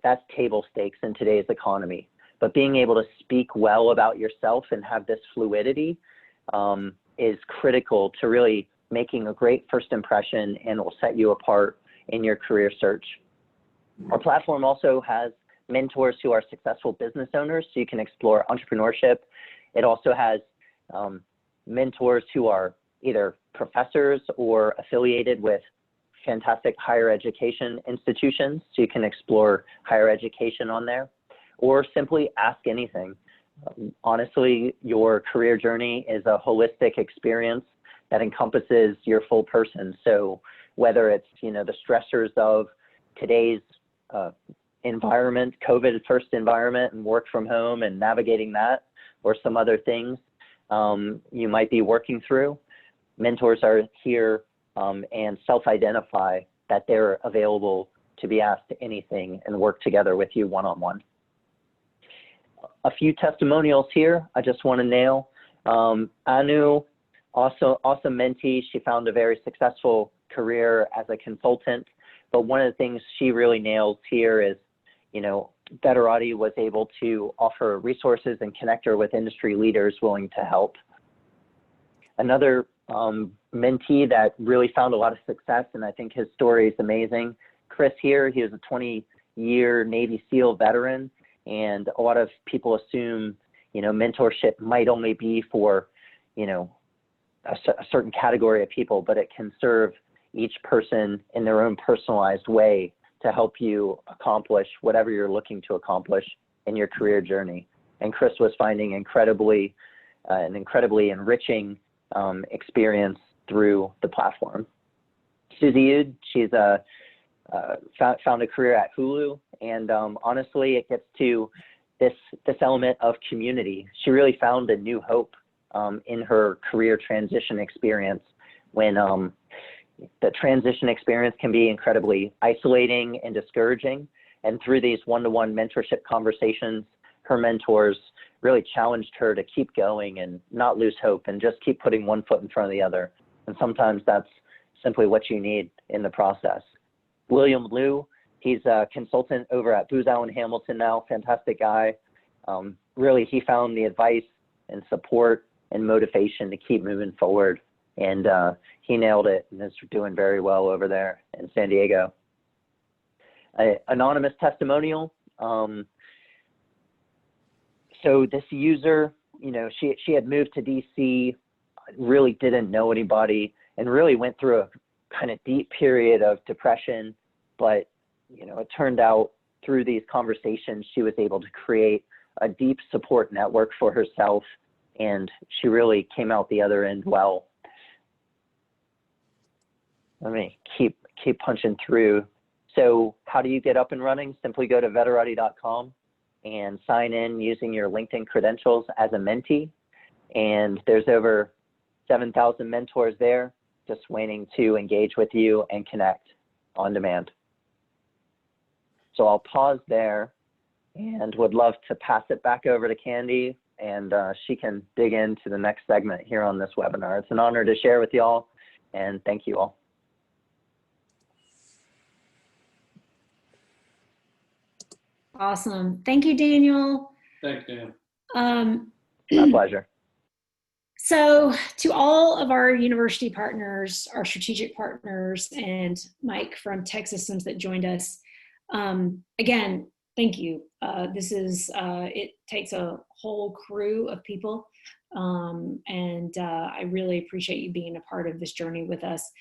that's table stakes in today's economy. But being able to speak well about yourself and have this fluidity is critical to really making a great first impression, and will set you apart in your career search. Our platform also has mentors who are successful business owners, so you can explore entrepreneurship. It also has mentors who are either professors or affiliated with fantastic higher education institutions, so you can explore higher education on there, or simply ask anything. Honestly, your career journey is a holistic experience that encompasses your full person. So whether it's, you know, the stressors of today's environment, COVID first environment, and work from home and navigating that, or some other things you might be working through, mentors are here and self-identify that they're available to be asked anything and work together with you one-on-one. A few testimonials here I just want to nail. Anu, awesome mentee. She found a very successful career as a consultant, but one of the things she really nails here is, you know, Veterati was able to offer resources and connect her with industry leaders willing to help. Another mentee that really found a lot of success, and I think his story is amazing. Chris here, he was a 20-year Navy SEAL veteran, and a lot of people assume, you know, mentorship might only be for, you know, a certain category of people, but it can serve each person in their own personalized way to help you accomplish whatever you're looking to accomplish in your career journey. And Chris was finding incredibly an incredibly enriching experience through the platform. SUSIE, she's found a career at Hulu, and honestly, it gets to this element of community. She really found a new hope in her career transition experience, when the transition experience can be incredibly isolating and discouraging. And through these one-to-one mentorship conversations, her mentors really challenged her to keep going and not lose hope and just keep putting one foot in front of the other. And sometimes that's simply what you need in the process. William Liu, he's a consultant over at Booz Allen Hamilton now, fantastic guy. Really, he found the advice and support and motivation to keep moving forward. And he nailed it and is doing very well over there in San Diego. Anonymous testimonial. So this user, you know, she had moved to DC, really didn't know anybody, and really went through a kind of deep period of depression. But, you know, it turned out through these conversations, she was able to create a deep support network for herself, and she really came out the other end well. Let me keep punching through. So how do you get up and running? Simply go to veterati.com and sign in using your LinkedIn credentials as a mentee. And there's over 7,000 mentors there just waiting to engage with you and connect on demand. So I'll pause there and would love to pass it back over to Candy, and she can dig into the next segment here on this webinar. It's an honor to share with y'all, and thank you all. Awesome. Thank you, Daniel. Thanks, Dan. My pleasure. So to all of our university partners, our strategic partners, and Mike from Tech Systems that joined us, again, thank you. This is, it takes a whole crew of people, and I really appreciate you being a part of this journey with us.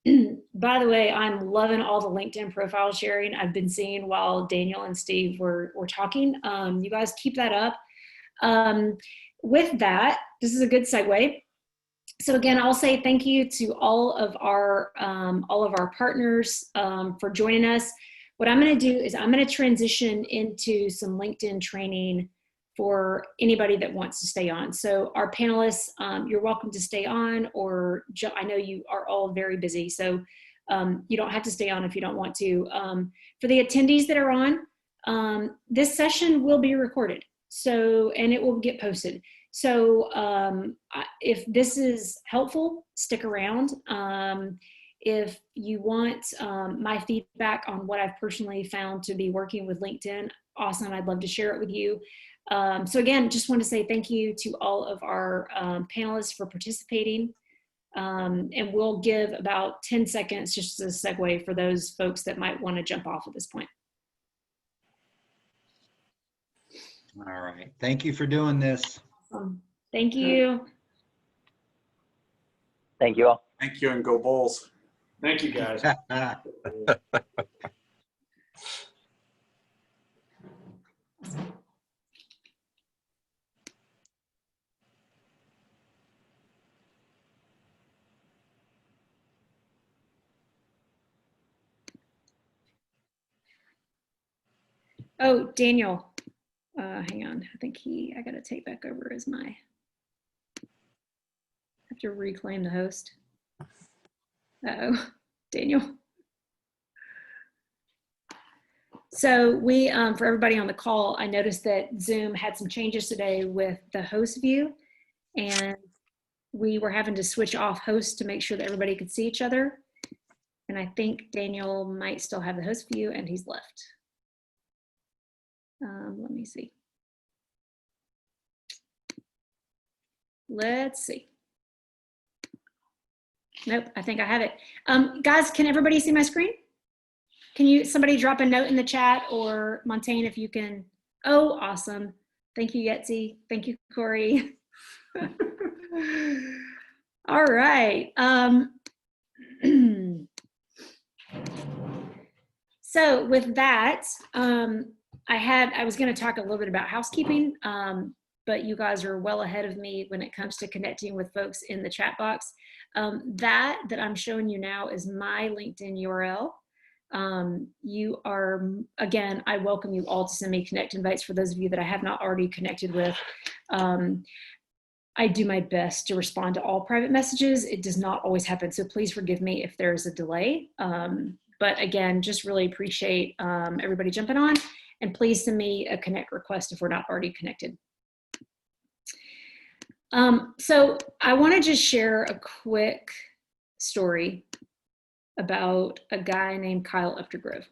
By the way, I'm loving all the LinkedIn profile sharing I've been seeing while Daniel and Steve were talking. You guys keep that up. With that, this is a good segue. So again, I'll say thank you to all of our partners for joining us. What I'm going to do is I'm going to transition into some LinkedIn training for anybody that wants to stay on. So our panelists, you're welcome to stay on, or I know you are all very busy, so you don't have to stay on if you don't want to. For the attendees that are on, this session will be recorded, so, and it will get posted. So if this is helpful, stick around. If you want my feedback on what I've personally found to be working with LinkedIn, awesome, I'd love to share it with you. So again, just want to say thank you to all of our panelists for participating. And we'll give about 10 seconds just as a segue for those folks that might want to jump off at this point. All right. Thank you for doing this. Awesome. Thank you. Thank you all. Thank you, and go Bulls. Thank you, guys. Oh, Daniel, hang on. I think I got to take back over as my, I have to reclaim the host. Uh-oh, Daniel. So we, for everybody on the call, I noticed that Zoom had some changes today with the host view, and we were having to switch off host to make sure that everybody could see each other. And I think Daniel might still have the host view, and he's left. Let me see. Let's see. Nope, I think I have it. Guys, can everybody see my screen? Can somebody drop a note in the chat, or Montaigne, if you can. Oh, awesome. Thank you, Yetzi. Thank you, Corey. All right. So with that, I was going to talk a little bit about housekeeping, but but you guys are well ahead of me when it comes to connecting with folks in the chat box. That I'm showing you now is my LinkedIn URL. You are, again, I welcome you all to send me connect invites for those of you that I have not already connected with. I do my best to respond to all private messages. It does not always happen, so please forgive me if there's a delay. But again, just really appreciate everybody jumping on, and please send me a connect request if we're not already connected. So I want to just share a quick story about a guy named Kyle Uptergrove.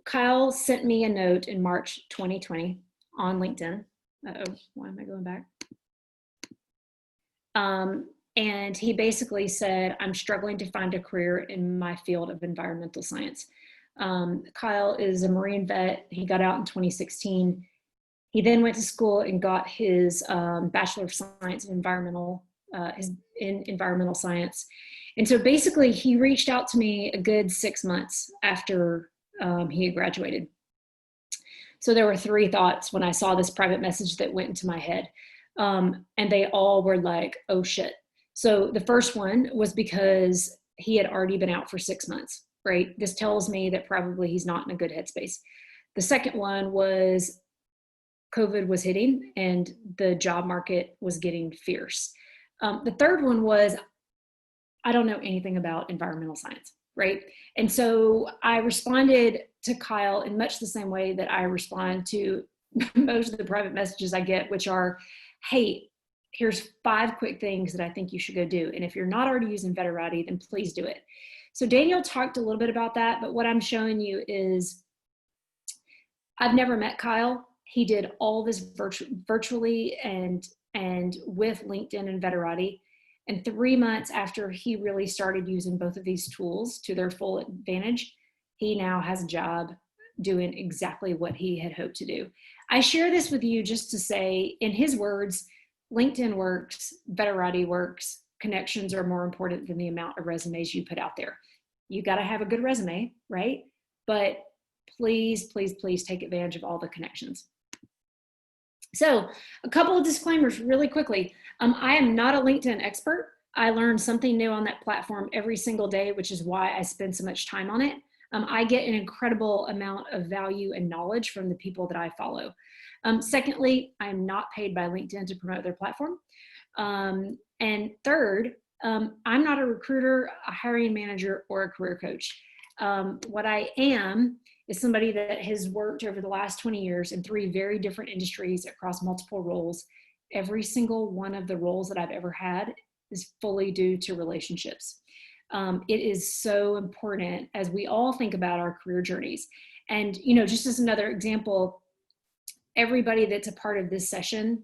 Kyle sent me a note in March 2020 on LinkedIn. Uh-oh, why am I going back? And he basically said, I'm struggling to find a career in my field of environmental science. Kyle is a Marine vet. He got out in 2016. He then went to school and got his Bachelor of Science in Environmental Science. And so basically he reached out to me a good 6 months after he had graduated. So there were 3 thoughts when I saw this private message that went into my head. And they all were like, oh shit. So the first one was because he had already been out for 6 months, right? This tells me that probably he's not in a good headspace. The second one was COVID was hitting and the job market was getting fierce. The third one was, I don't know anything about environmental science, right? And so I responded to Kyle in much the same way that I respond to most of the private messages I get, which are, hey, here's 5 quick things that I think you should go do. And if you're not already using Veterati, then please do it. So Daniel talked a little bit about that, but what I'm showing you is I've never met Kyle. He did all this virtually and with LinkedIn and Veterati. And 3 months after he really started using both of these tools to their full advantage, he now has a job doing exactly what he had hoped to do. I share this with you just to say, in his words, LinkedIn works, Veterati works, connections are more important than the amount of resumes you put out there. You got to have a good resume, right? But please, please, please take advantage of all the connections. So a couple of disclaimers really quickly. I am not a LinkedIn expert. I learn something new on that platform every single day, which is why I spend so much time on it. I get an incredible amount of value and knowledge from the people that I follow. Secondly, I am not paid by LinkedIn to promote their platform. And third, I'm not a recruiter, a hiring manager, or a career coach. What I am is somebody that has worked over the last 20 years in 3 very different industries across multiple roles. Every single one of the roles that I've ever had is fully due to relationships. It is so important as we all think about our career journeys. And, you know, just as another example, everybody that's a part of this session,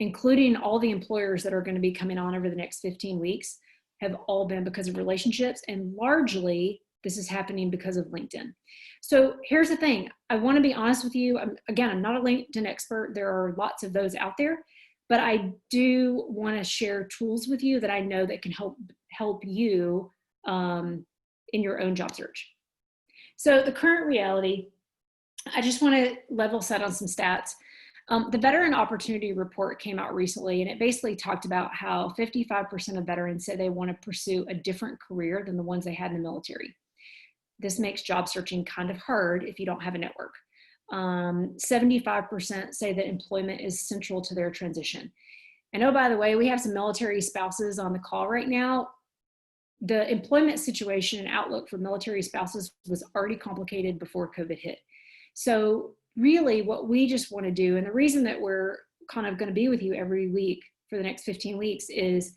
including all the employers that are going to be coming on over the next 15 weeks, have all been because of relationships, and largely this is happening because of LinkedIn. So here's the thing. I want to be honest with you. Again, I'm not a LinkedIn expert. There are lots of those out there, but I do want to share tools with you that I know that can help you in your own job search. So the current reality, I just want to level set on some stats. The Veteran Opportunity Report came out recently, and it basically talked about how 55% of veterans say they want to pursue a different career than the ones they had in the military. This makes job searching kind of hard if you don't have a network. 75% say that employment is central to their transition. And oh, by the way, we have some military spouses on the call right now. The employment situation and outlook for military spouses was already complicated before COVID hit. So really what we just want to do, and the reason that we're kind of going to be with you every week for the next 15 weeks is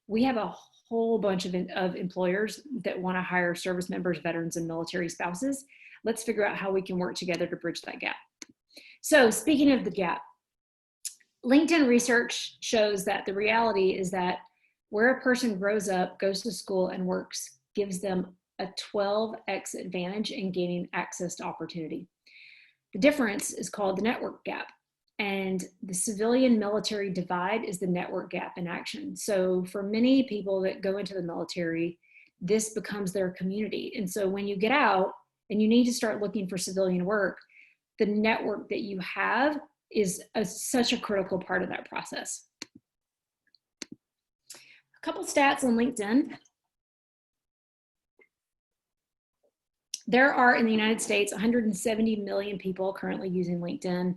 we have a whole bunch of employers that want to hire service members, veterans, and military spouses. Let's figure out how we can work together to bridge that gap. So speaking of the gap, LinkedIn research shows that the reality is that where a person grows up, goes to school, and works gives them a 12x advantage in gaining access to opportunity. The difference is called the network gap. And the civilian military divide is the network gap in action. So for many people that go into the military, this becomes their community. And so when you get out and you need to start looking for civilian work, the network that you have is such a critical part of that process. A couple stats on LinkedIn. There are in the United States 170 million people currently using LinkedIn.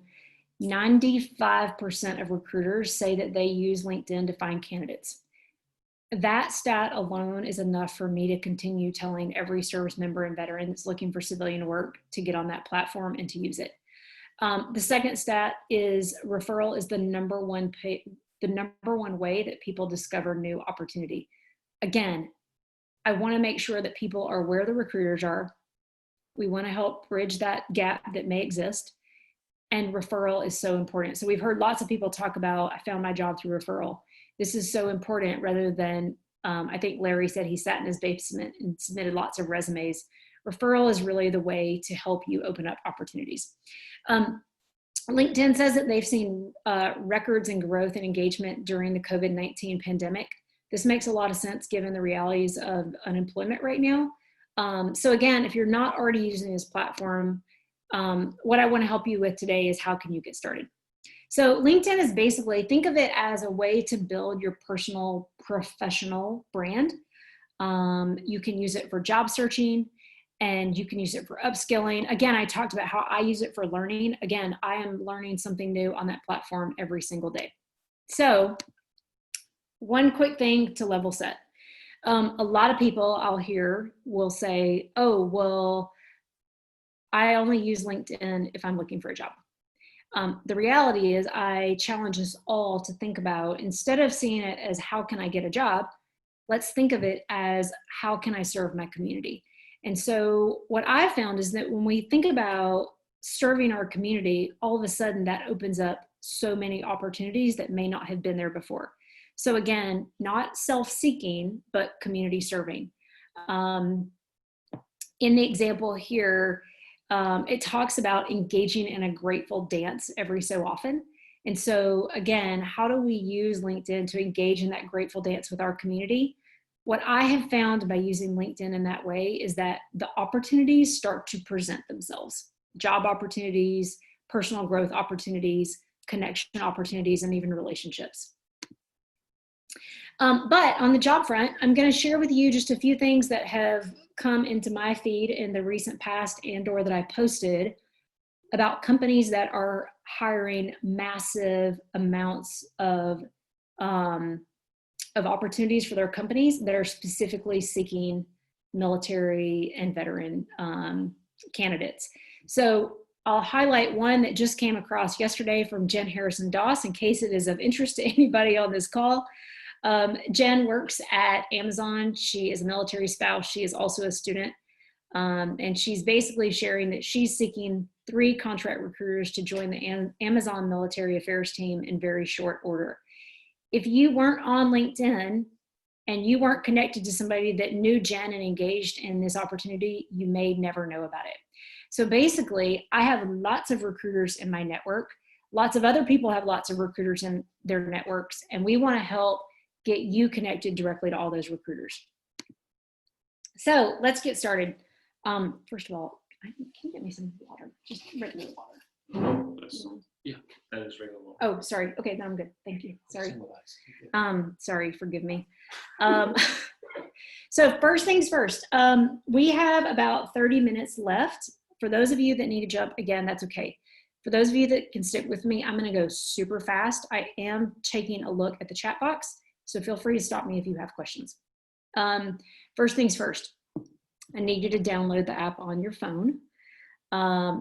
95% of recruiters say that they use LinkedIn to find candidates. That stat alone is enough for me to continue telling every service member and veteran that's looking for civilian work to get on that platform and to use it. The second stat is referral is the number one way that people discover new opportunity. Again, I want to make sure that people are where the recruiters are. We want to help bridge that gap that may exist. And referral is so important. So we've heard lots of people talk about, I found my job through referral. This is so important rather than, I think Larry said he sat in his basement and submitted lots of resumes. Referral is really the way to help you open up opportunities. LinkedIn says that they've seen records in growth and engagement during the COVID-19 pandemic. This makes a lot of sense given the realities of unemployment right now. So again, if you're not already using this platform, what I want to help you with today is how can you get started? So LinkedIn is basically, think of it as a way to build your personal professional brand. You can use it for job searching and you can use it for upskilling. Again, I talked about how I use it for learning. Again, I am learning something new on that platform every single day. So one quick thing to level set. A lot of people I'll hear will say, oh, well, I only use LinkedIn if I'm looking for a job. The reality is I challenge us all to think about, instead of seeing it as how can I get a job, let's think of it as how can I serve my community? And so what I found is that when we think about serving our community, all of a sudden that opens up so many opportunities that may not have been there before. So again, not self-seeking, but community serving. In the example here, it talks about engaging in a grateful dance every so often. And so again, how do we use LinkedIn to engage in that grateful dance with our community? What I have found by using LinkedIn in that way is that the opportunities start to present themselves. Job opportunities, personal growth opportunities, connection opportunities, and even relationships. But on the job front, I'm going to share with you just a few things that have come into my feed in the recent past and/or that I posted about companies that are hiring massive amounts of opportunities for their companies that are specifically seeking military and veteran candidates. So I'll highlight one that just came across yesterday from Jen Harrison Doss in case it is of interest to anybody on this call. Jen works at Amazon. She is a military spouse. She is also a student. And she's basically sharing that she's seeking 3 contract recruiters to join the Amazon military affairs team in very short order. If you weren't on LinkedIn and you weren't connected to somebody that knew Jen and engaged in this opportunity, you may never know about it. So basically, I have lots of recruiters in my network. Lots of other people have lots of recruiters in their networks, and we want to help get you connected directly to all those recruiters. So let's get started. First of all, can you get me some water? Just regular water. Yeah, that is regular water. Oh, sorry. Okay, then I'm good. Thank you. Sorry. Sorry, forgive me. So first things first, we have about 30 minutes left. For those of you that need to jump, again, that's okay. For those of you that can stick with me, I'm going to go super fast. I am taking a look at the chat box, so feel free to stop me if you have questions. First things first, I need you to download the app on your phone.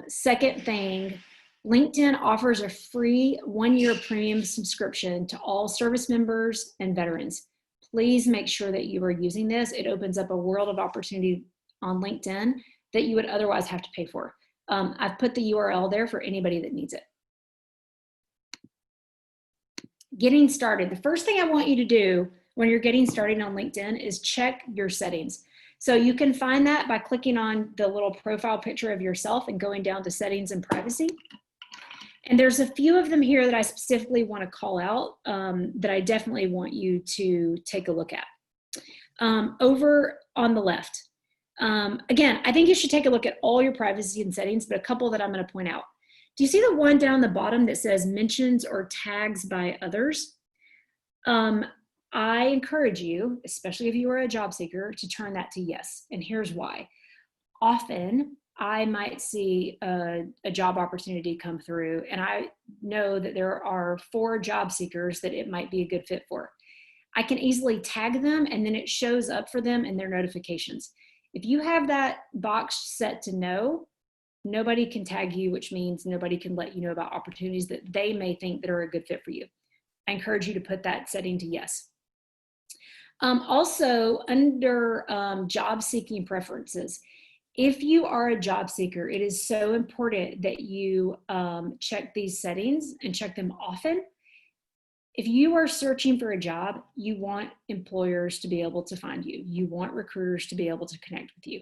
Second thing, LinkedIn offers a free 1-year premium subscription to all service members and veterans. Please make sure that you are using this. It opens up a world of opportunity on LinkedIn that you would otherwise have to pay for. I've put the URL there for anybody that needs it. Getting started. The first thing I want you to do when you're getting started on LinkedIn is check your settings. So you can find that by clicking on the little profile picture of yourself and going down to settings and privacy. And there's a few of them here that I specifically want to call out that I definitely want you to take a look at. Over on the left, again, I think you should take a look at all your privacy and settings, but a couple that I'm going to point out. Do you see the one down the bottom that says mentions or tags by others? I encourage you, especially if you are a job seeker, to turn that to yes. And here's why. Often I might see a job opportunity come through, and I know that there are 4 job seekers that it might be a good fit for. I can easily tag them, and then it shows up for them in their notifications. If you have that box set to no, nobody can tag you, which means nobody can let you know about opportunities that they may think that are a good fit for you. I encourage you to put that setting to yes. Also, under job seeking preferences, if you are a job seeker, it is so important that you check these settings and check them often. If you are searching for a job, you want employers to be able to find you. You want recruiters to be able to connect with you.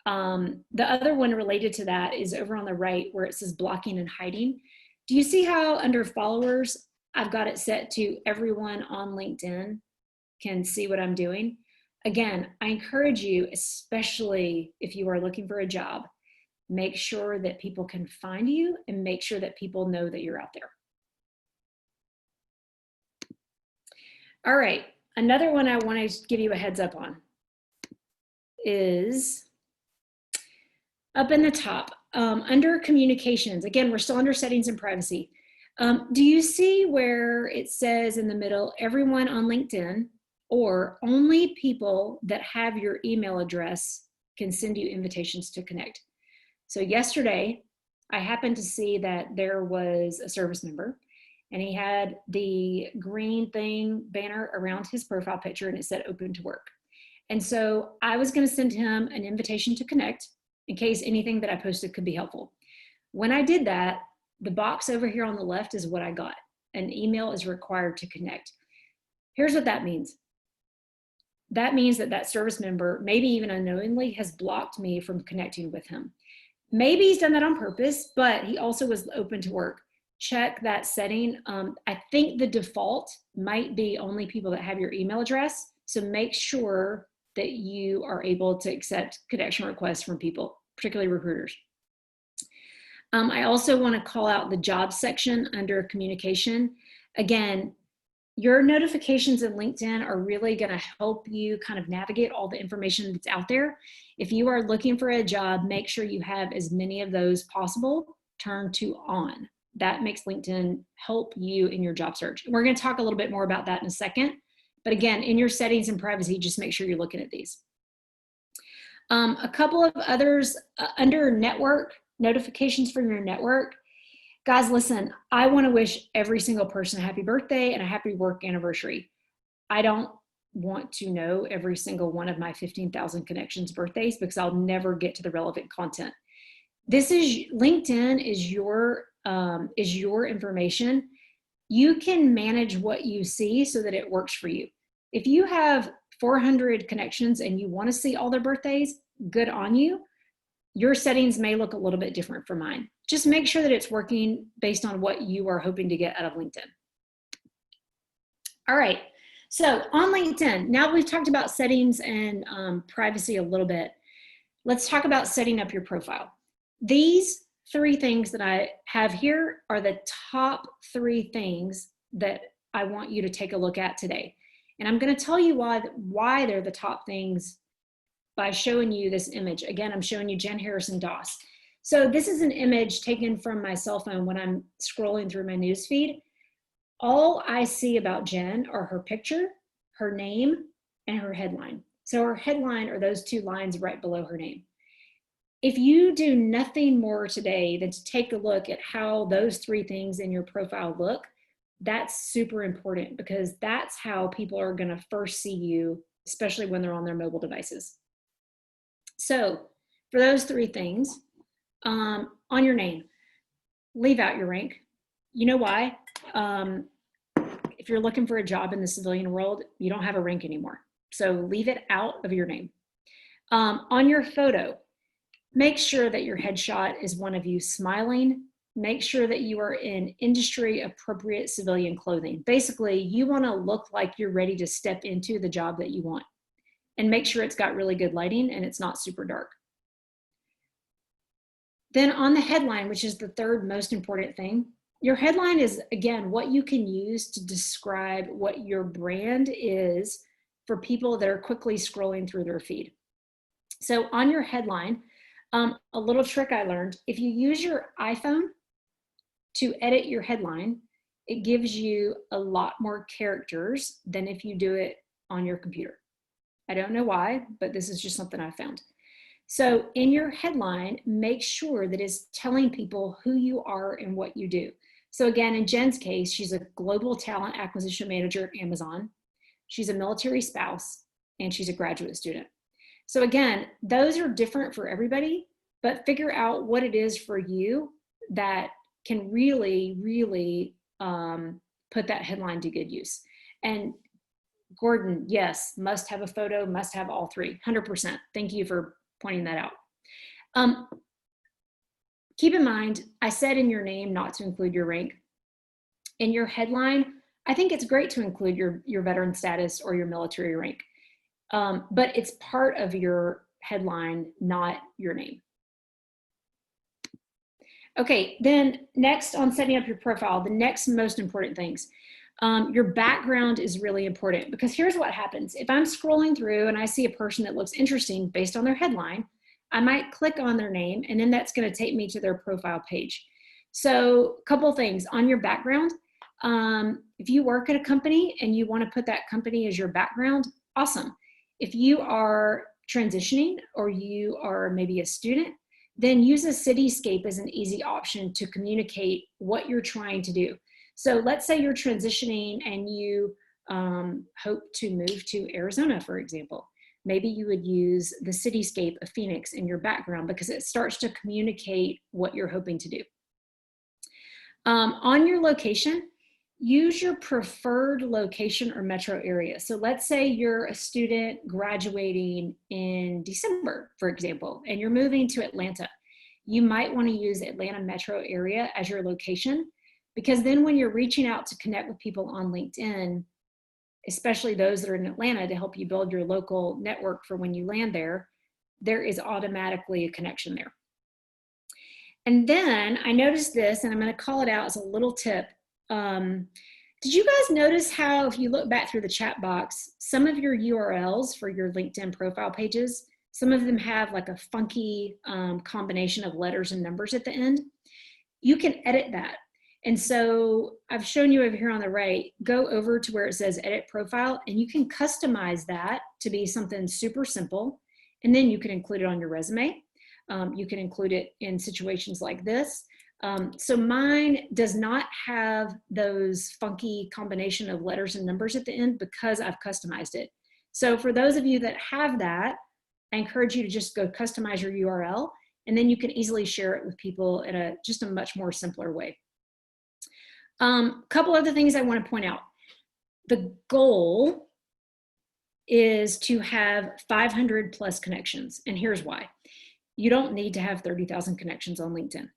The other one related to that is over on the right where it says blocking and hiding. Do you see how under followers, I've got it set to everyone on LinkedIn can see what I'm doing? Again, I encourage you, especially if you are looking for a job, make sure that people can find you and make sure that people know that you're out there. All right, another one I want to give you a heads up on is up in the top, under communications. Again, we're still under settings and privacy. Do you see where it says in the middle, everyone on LinkedIn, or only people that have your email address can send you invitations to connect? So yesterday, I happened to see that there was a service member, and he had the green thing banner around his profile picture, and it said open to work. And so I was going to send him an invitation to connect in case anything that I posted could be helpful. When I did that, the box over here on the left is what I got. An email is required to connect. Here's what that means. That means that that service member, maybe even unknowingly, has blocked me from connecting with him. Maybe he's done that on purpose, but he also was open to work. Check that setting. I think the default might be only people that have your email address. So make sure that you are able to accept connection requests from people, particularly recruiters. I also want to call out the job section under communication. Again, your notifications in LinkedIn are really going to help you kind of navigate all the information that's out there. If you are looking for a job, make sure you have as many of those possible turned to on. That makes LinkedIn help you in your job search. We're going to talk a little bit more about that in a second. But again, in your settings and privacy, just make sure you're looking at these. A couple of others under network, notifications from your network. Guys, listen, I want to wish every single person a happy birthday and a happy work anniversary. I don't want to know every single one of my 15,000 connections birthdays because I'll never get to the relevant content. This is LinkedIn is your information. You can manage what you see so that it works for you. If you have 400 connections and you want to see all their birthdays, good on you. Your settings may look a little bit different from mine. Just make sure that it's working based on what you are hoping to get out of LinkedIn. All right, so on LinkedIn, now we've talked about settings and privacy a little bit. Let's talk about setting up your profile. These 3 things that I have here are the top 3 things that I want you to take a look at today. And I'm going to tell you why they're the top things by showing you this image. Again, I'm showing you Jen Harrison Doss. So this is an image taken from my cell phone when I'm scrolling through my news feed. All I see about Jen are her picture, her name, and her headline. So her headline are those 2 lines right below her name. If you do nothing more today than to take a look at how those 3 things in your profile look, that's super important because that's how people are going to first see you, especially when they're on their mobile devices. So for those 3 things, on your name, leave out your rank. You know why? If you're looking for a job in the civilian world, you don't have a rank anymore. So leave it out of your name. On your photo, make sure that your headshot is one of you smiling. Make sure that you are in industry appropriate civilian clothing. Basically, you want to look like you're ready to step into the job that you want. And make sure it's got really good lighting and it's not super dark. Then on the headline, which is the third most important thing, your headline is, again, what you can use to describe what your brand is for people that are quickly scrolling through their feed. So on your headline, a little trick I learned, if you use your iPhone to edit your headline, it gives you a lot more characters than if you do it on your computer. I don't know why, but this is just something I found. So in your headline, make sure that it's telling people who you are and what you do. So again, in Jen's case, she's a global talent acquisition manager at Amazon. She's a military spouse, and she's a graduate student. So again, those are different for everybody, but figure out what it is for you that can really, really put that headline to good use. And Gordon, yes, must have a photo, must have all three, 100%. Thank you for pointing that out. Keep in mind, I said in your name not to include your rank. In your headline, I think it's great to include your veteran status or your military rank, but it's part of your headline, not your name. Okay, then next on setting up your profile, the next most important things. Your background is really important, because here's what happens. If I'm scrolling through and I see a person that looks interesting based on their headline, I might click on their name, and then that's going to take me to their profile page. So a couple of things on your background. If you work at a company and you want to put that company as your background, awesome. If you are transitioning or you are maybe a student, then use a cityscape as an easy option to communicate what you're trying to do. So let's say you're transitioning and you hope to move to Arizona, for example. Maybe you would use the cityscape of Phoenix in your background, because it starts to communicate what you're hoping to do. On your location, use your preferred location or metro area. So let's say you're a student graduating in December, for example, and you're moving to Atlanta. You might want to use Atlanta metro area as your location, because then when you're reaching out to connect with people on LinkedIn, especially those that are in Atlanta, to help you build your local network for when you land there, there is automatically a connection there. And then I noticed this, and I'm going to call it out as a little tip. Did you guys notice how, if you look back through the chat box, some of your URLs for your LinkedIn profile pages, some of them have like a funky combination of letters and numbers at the end? You can edit that. And so I've shown you over here on the right, go over to where it says edit profile, and you can customize that to be something super simple. And then you can include it on your resume. You can include it in situations like this. So mine does not have those funky combination of letters and numbers at the end, because I've customized it. So for those of you that have that, I encourage you to just go customize your URL, and then you can easily share it with people in just a much more simpler way. Couple other things I want to point out. The goal is to have 500 plus connections, and here's why. You don't need to have 30,000 connections on LinkedIn.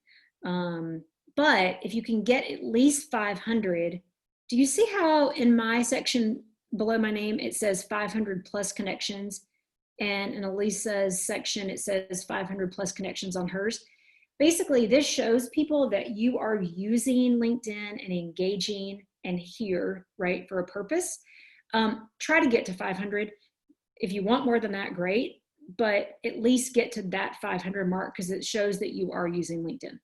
But if you can get at least 500, do you see how in my section below my name, it says 500 plus connections, and in Elisa's section, it says 500 plus connections on hers? Basically, this shows people that you are using LinkedIn and engaging and here, right, for a purpose. Try to get to 500. If you want more than that, great, but at least get to that 500 mark, because it shows that you are using LinkedIn.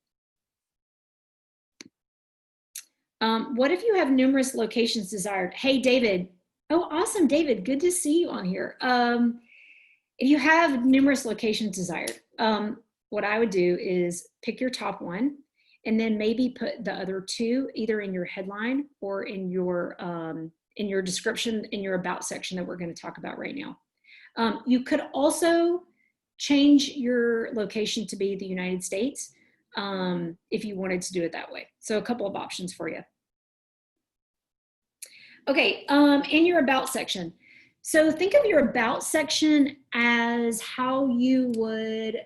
What if you have numerous locations desired? Hey, David. Oh, awesome, David. Good to see you on here. If you have numerous locations desired, what I would do is pick your top one, and then maybe put the other two either in your headline or in your description in your about section that we're going to talk about right now. You could also change your location to be the United States if you wanted to do it that way. So a couple of options for you. Okay, in your about section. So think of your about section as how you would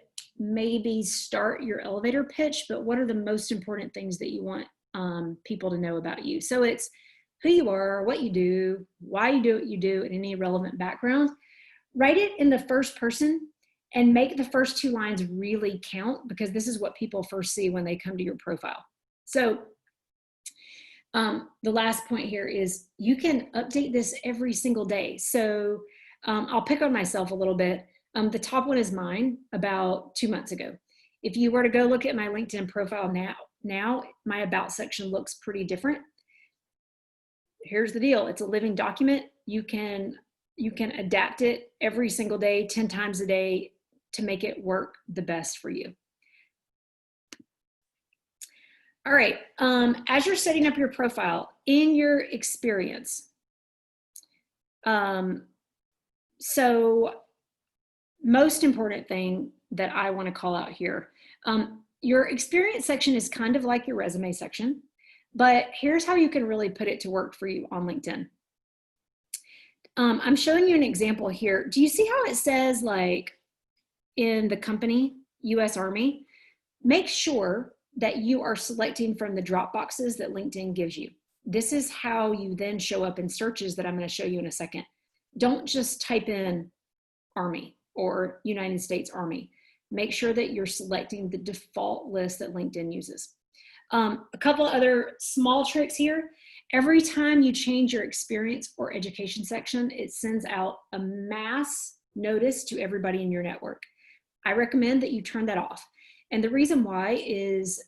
maybe start your elevator pitch, but what are the most important things that you want people to know about you? So it's who you are, what you do, why you do what you do, and any relevant background. Write it in the first person, and make the first 2 lines really count, because this is what people first see when they come to your profile. So the last point here is you can update this every single day. So I'll pick on myself a little bit. The top one is mine about 2 months ago. If you were to go look at my LinkedIn profile now my about section looks pretty different. Here's the deal. It's a living document. You can adapt it every single day, 10 times a day, to make it work the best for you. All right, as you're setting up your profile, in your experience, so most important thing that I want to call out here, your experience section is kind of like your resume section, but here's how you can really put it to work for you on LinkedIn. I'm showing you an example here. Do you see how it says, like, in the company, U.S. Army? Make sure that you are selecting from the drop boxes that LinkedIn gives you. This is how you then show up in searches that I'm going to show you in a second. Don't just type in Army or United States Army. Make sure that you're selecting the default list that LinkedIn uses. A couple other small tricks here. Every time you change your experience or education section, it sends out a mass notice to everybody in your network. I recommend that you turn that off. And the reason why is,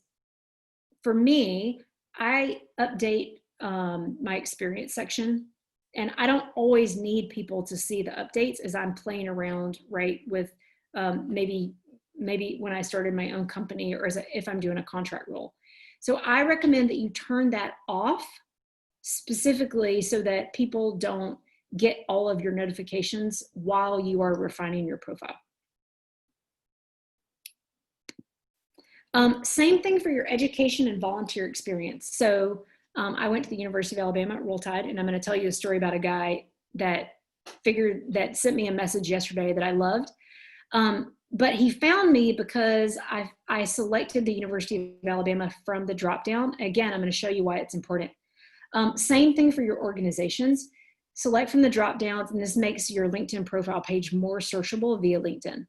for me, I update my experience section, and I don't always need people to see the updates as I'm playing around, right, with maybe when I started my own company, or if I'm doing a contract role. So I recommend that you turn that off, specifically so that people don't get all of your notifications while you are refining your profile. Same thing for your education and volunteer experience. So I went to the University of Alabama at Roll Tide, and I'm going to tell you a story about a guy that sent me a message yesterday that I loved. But he found me because I selected the University of Alabama from the dropdown. Again, I'm going to show you why it's important. Same thing for your organizations. Select from the dropdowns, and this makes your LinkedIn profile page more searchable via LinkedIn.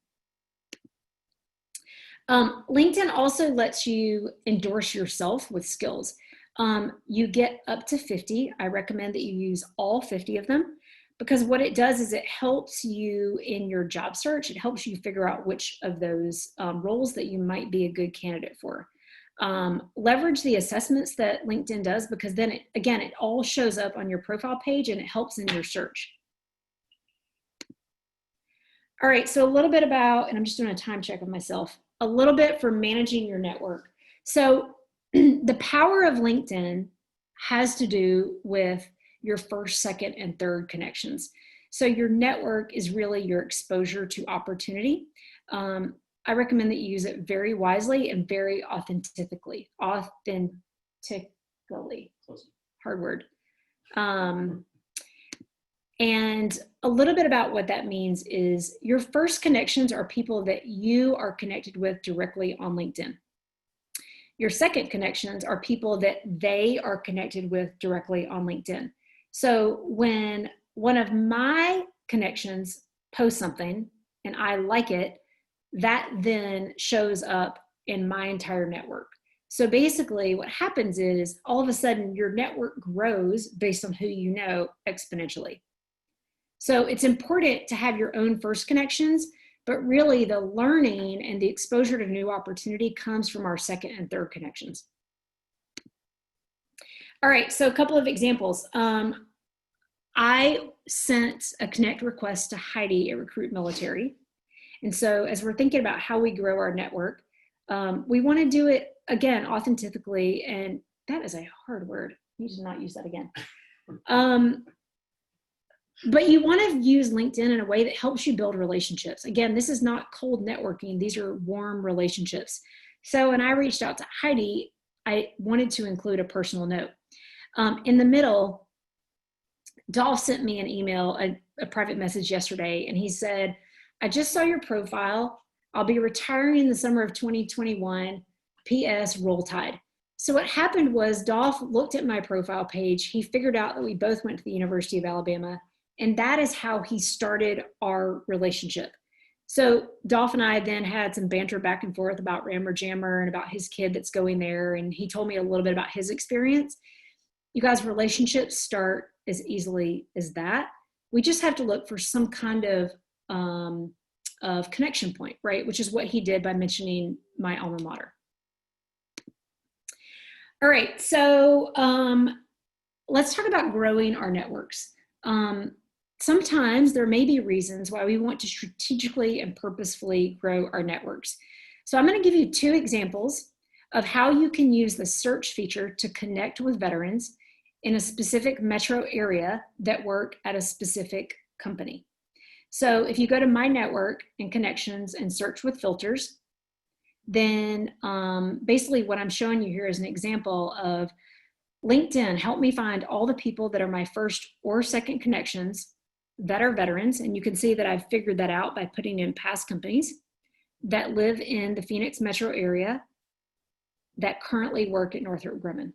LinkedIn also lets you endorse yourself with skills. You get up to 50. I recommend that you use all 50 of them, because what it does is it helps you in your job search. It helps you figure out which of those roles that you might be a good candidate for. Leverage the assessments that LinkedIn does, because then it all shows up on your profile page and it helps in your search. All right, so a little bit about, and I'm just doing a time check of myself, a little bit for managing your network. So the power of LinkedIn has to do with your first, second, and third connections. So your network is really your exposure to opportunity. I recommend that you use it very wisely and very authentically. Hard word. And a little bit about what that means is your first connections are people that you are connected with directly on LinkedIn. Your second connections are people that they are connected with directly on LinkedIn. So when one of my connections posts something and I like it, that then shows up in my entire network. So basically what happens is all of a sudden your network grows based on who you know exponentially. So it's important to have your own first connections, but really the learning and the exposure to new opportunity comes from our second and third connections. All right, so a couple of examples. I sent a connect request to Heidi at Recruit Military. And so as we're thinking about how we grow our network, we want to do it, again, authentically, and that is a hard word. You should not use that again. But you want to use LinkedIn in a way that helps you build relationships. Again, this is not cold networking. These are warm relationships. So when I reached out to Heidi, I wanted to include a personal note. In the middle, Dolph sent me an email, a private message yesterday, and he said, I just saw your profile. I'll be retiring in the summer of 2021. P.S. Roll Tide. So what happened was Dolph looked at my profile page. He figured out that we both went to the University of Alabama, and that is how he started our relationship. So Dolph and I then had some banter back and forth about Rammer Jammer and about his kid that's going there. And he told me a little bit about his experience. You guys, relationships start as easily as that. We just have to look for some kind of connection point, right? Which is what he did by mentioning my alma mater. All right, so let's talk about growing our networks. Sometimes there may be reasons why we want to strategically and purposefully grow our networks. So I'm going to give you 2 examples of how you can use the search feature to connect with veterans in a specific metro area that work at a specific company. So if you go to My Network and Connections and search with filters, then basically what I'm showing you here is an example of LinkedIn. Help me find all the people that are my first or second connections that are veterans. And you can see that I've figured that out by putting in past companies that live in the Phoenix metro area that currently work at Northrop Grumman.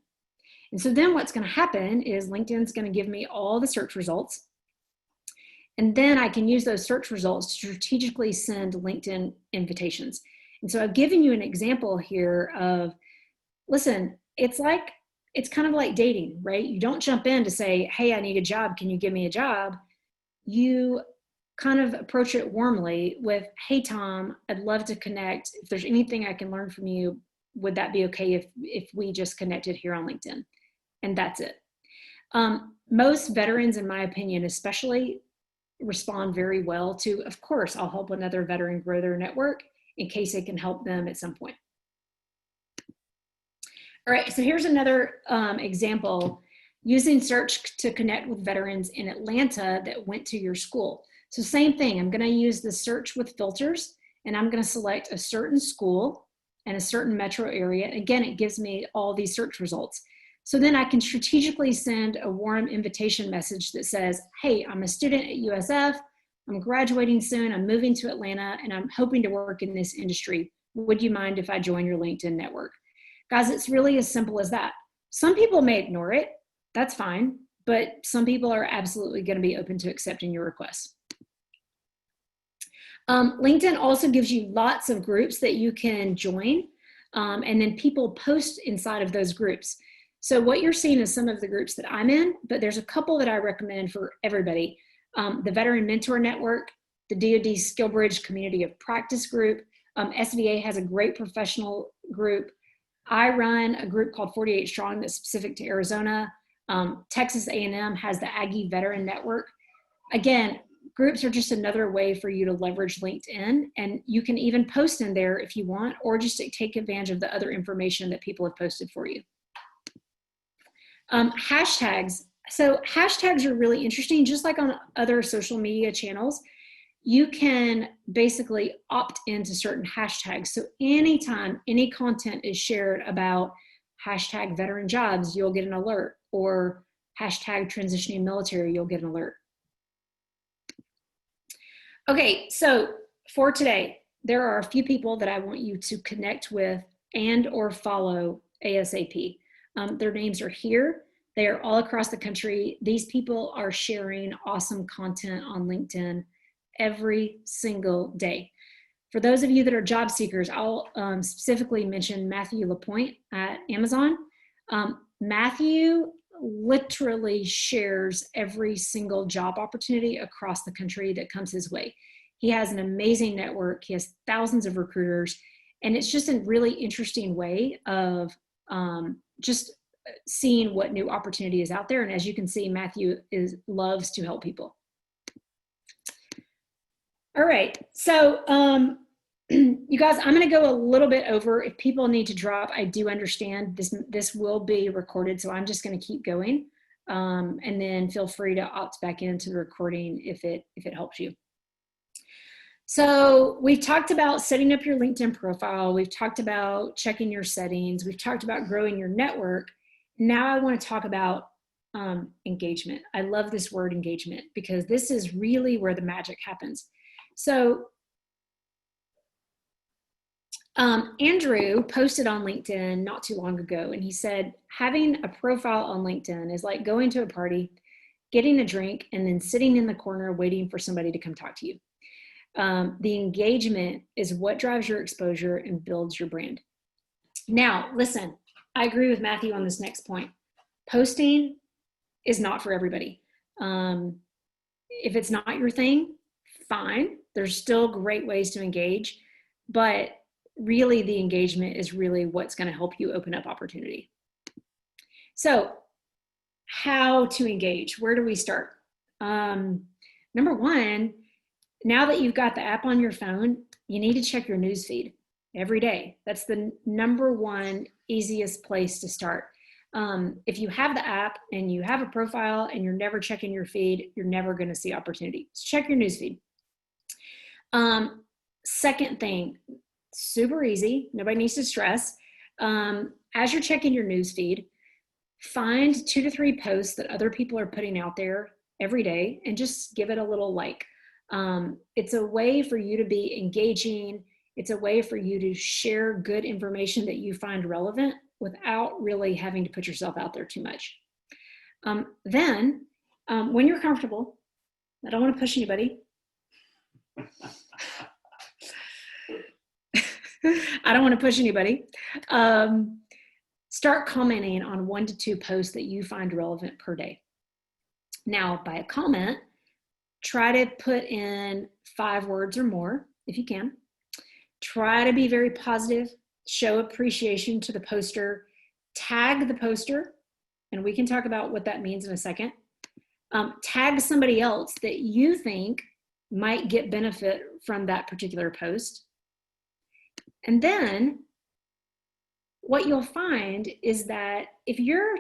And so then what's going to happen is LinkedIn's going to give me all the search results. And then I can use those search results to strategically send LinkedIn invitations. And so I've given you an example here of, listen, it's kind of like dating, right? You don't jump in to say, hey, I need a job. Can you give me a job? You kind of approach it warmly with, hey, Tom, I'd love to connect. If there's anything I can learn from you, would that be okay if we just connected here on LinkedIn? And that's it. Most veterans, in my opinion, especially, respond very well to, of course, I'll help another veteran grow their network in case it can help them at some point. All right, so here's another example using search to connect with veterans in Atlanta that went to your school. So same thing, I'm gonna use the search with filters and I'm gonna select a certain school and a certain metro area. Again, it gives me all these search results. So then I can strategically send a warm invitation message that says, hey, I'm a student at USF, I'm graduating soon, I'm moving to Atlanta, and I'm hoping to work in this industry. Would you mind if I join your LinkedIn network? Guys, it's really as simple as that. Some people may ignore it, that's fine, but some people are absolutely gonna be open to accepting your requests. LinkedIn also gives you lots of groups that you can join, and then people post inside of those groups. So what you're seeing is some of the groups that I'm in, but there's a couple that I recommend for everybody. The Veteran Mentor Network, the DoD SkillBridge Community of Practice group, SVA has a great professional group. I run a group called 48 Strong that's specific to Arizona. Texas A&M has the Aggie Veteran Network. Again, groups are just another way for you to leverage LinkedIn, and you can even post in there if you want, or just take advantage of the other information that people have posted for you. Hashtags. So hashtags are really interesting, just like on other social media channels. You can basically opt into certain hashtags. So anytime any content is shared about hashtag veteran jobs, you'll get an alert, or hashtag transitioning military, you'll get an alert. Okay, so for today, there are a few people that I want you to connect with and or follow ASAP. Their names are here. They are all across the country. These people are sharing awesome content on LinkedIn every single day. For those of you that are job seekers, I'll specifically mention Matthew LaPointe at Amazon. Matthew literally shares every single job opportunity across the country that comes his way. He has an amazing network. He has thousands of recruiters, and it's just a really interesting way of just seeing what new opportunity is out there. And as you can see, Matthew loves to help people. All right, so you guys, I'm gonna go a little bit over. If people need to drop, I do understand this will be recorded, so I'm just gonna keep going. And then feel free to opt back into the recording if it helps you. So we've talked about setting up your LinkedIn profile. We've talked about checking your settings. We've talked about growing your network. Now I want to talk about engagement. I love this word engagement because this is really where the magic happens. So Andrew posted on LinkedIn not too long ago, and he said, having a profile on LinkedIn is like going to a party, getting a drink, and then sitting in the corner waiting for somebody to come talk to you. The engagement is what drives your exposure and builds your brand. Now, listen, I agree with Matthew on this next point. Posting is not for everybody. If it's not your thing, fine. There's still great ways to engage, but really the engagement is really what's going to help you open up opportunity. So how to engage? Where do we start? Number one, now that you've got the app on your phone, you need to check your news feed every day. That's the number one easiest place to start. If you have the app and you have a profile and you're never checking your feed, you're never going to see opportunity. So check your news feed. Second thing, super easy. Nobody needs to stress. As you're checking your news feed, find 2 to 3 posts that other people are putting out there every day and just give it a little like. It's a way for you to be engaging. It's a way for you to share good information that you find relevant without really having to put yourself out there too much. Then, when you're comfortable, I don't want to push anybody. I don't want to push anybody. Start commenting on 1 to 2 posts that you find relevant per day. Now, by a comment, try to put in 5 words or more if you can. Try to be very positive, show appreciation to the poster, tag the poster, and we can talk about what that means in a second. Tag somebody else that you think might get benefit from that particular post. And then what you'll find is that if you're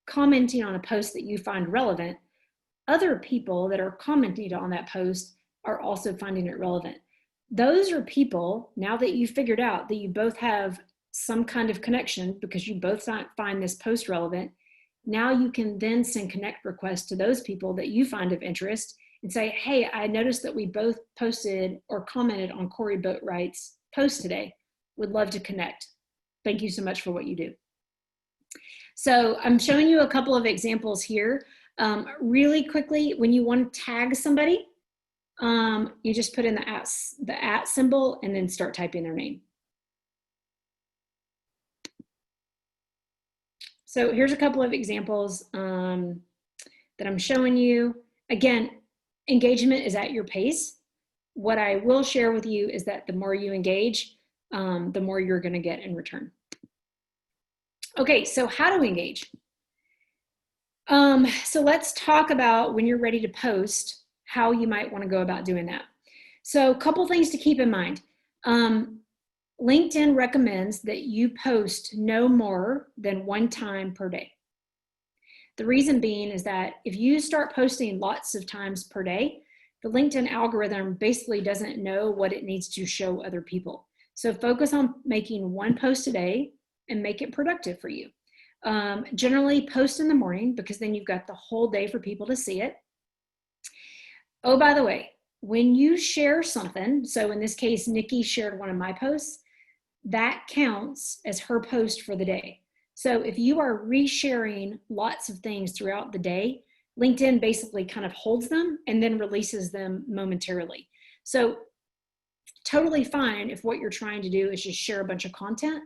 commenting on a post that you find relevant, other people that are commenting on that post are also finding it relevant. Those are people, now that you've figured out that you both have some kind of connection because you both find this post relevant, now you can then send connect requests to those people that you find of interest and say, hey, I noticed that we both posted or commented on Corey Boatwright's post today. Would love to connect. Thank you so much for what you do. So I'm showing you a couple of examples here. Really quickly, when you want to tag somebody, you just put in the at symbol and then start typing their name. So here's a couple of examples that I'm showing you. Again, engagement is at your pace. What I will share with you is that the more you engage, the more you're going to get in return. Okay, so how to engage. So let's talk about when you're ready to post, how you might want to go about doing that. So a couple things to keep in mind. LinkedIn recommends that you post no more than 1 time per day. The reason being is that if you start posting lots of times per day, the LinkedIn algorithm basically doesn't know what it needs to show other people. So focus on making 1 post a day and make it productive for you. Generally post in the morning because then you've got the whole day for people to see it. Oh, by the way, when you share something, so in this case, Nikki shared one of my posts, that counts as her post for the day. So if you are resharing lots of things throughout the day, LinkedIn basically kind of holds them and then releases them momentarily. So totally fine if what you're trying to do is just share a bunch of content.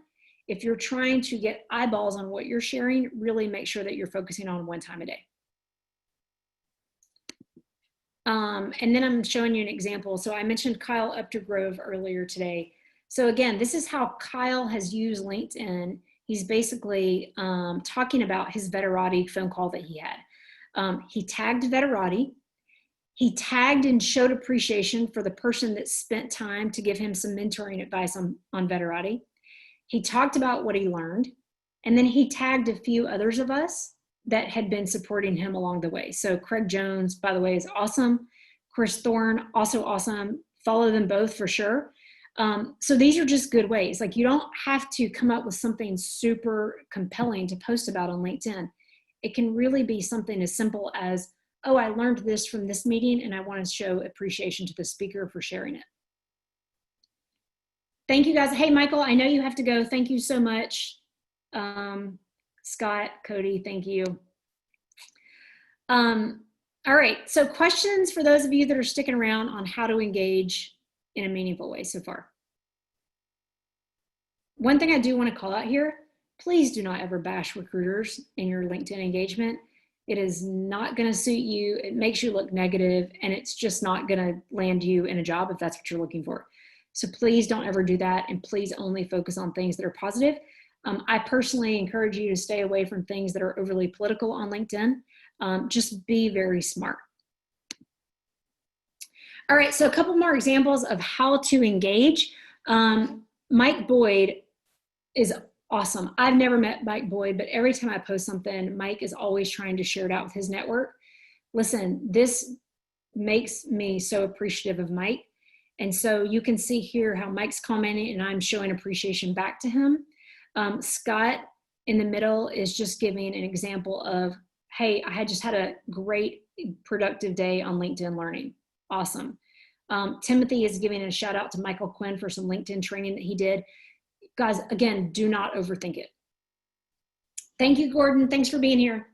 If you're trying to get eyeballs on what you're sharing, really make sure that you're focusing on 1 time a day. And then I'm showing you an example. So I mentioned Kyle Updegrove earlier today. So again, this is how Kyle has used LinkedIn. He's basically talking about his Veterati phone call that he had. He tagged Veterati. He tagged and showed appreciation for the person that spent time to give him some mentoring advice on Veterati. He talked about what he learned, and then he tagged a few others of us that had been supporting him along the way. So Craig Jones, by the way, is awesome. Chris Thorne, also awesome. Follow them both for sure. So these are just good ways. Like, you don't have to come up with something super compelling to post about on LinkedIn. It can really be something as simple as, oh, I learned this from this meeting and I want to show appreciation to the speaker for sharing it. Thank you guys. Hey, Michael, I know you have to go. Thank you so much. Scott, Cody, thank you. All right, so questions for those of you that are sticking around on how to engage in a meaningful way so far. One thing I do want to call out here, please do not ever bash recruiters in your LinkedIn engagement. It is not going to suit you. It makes you look negative, and it's just not going to land you in a job if that's what you're looking for. So please don't ever do that, and please only focus on things that are positive. I personally encourage you to stay away from things that are overly political on LinkedIn. Just be very smart. All right, so a couple more examples of how to engage. Mike Boyd is awesome. I've never met Mike Boyd, but every time I post something, Mike is always trying to share it out with his network. Listen, this makes me so appreciative of Mike. And so you can see here how Mike's commenting and I'm showing appreciation back to him. Scott in the middle is just giving an example of, hey, I had just had a great productive day on LinkedIn Learning. Awesome. Timothy is giving a shout out to Michael Quinn for some LinkedIn training that he did. Guys, again, do not overthink it. Thank you, Gordon. Thanks for being here.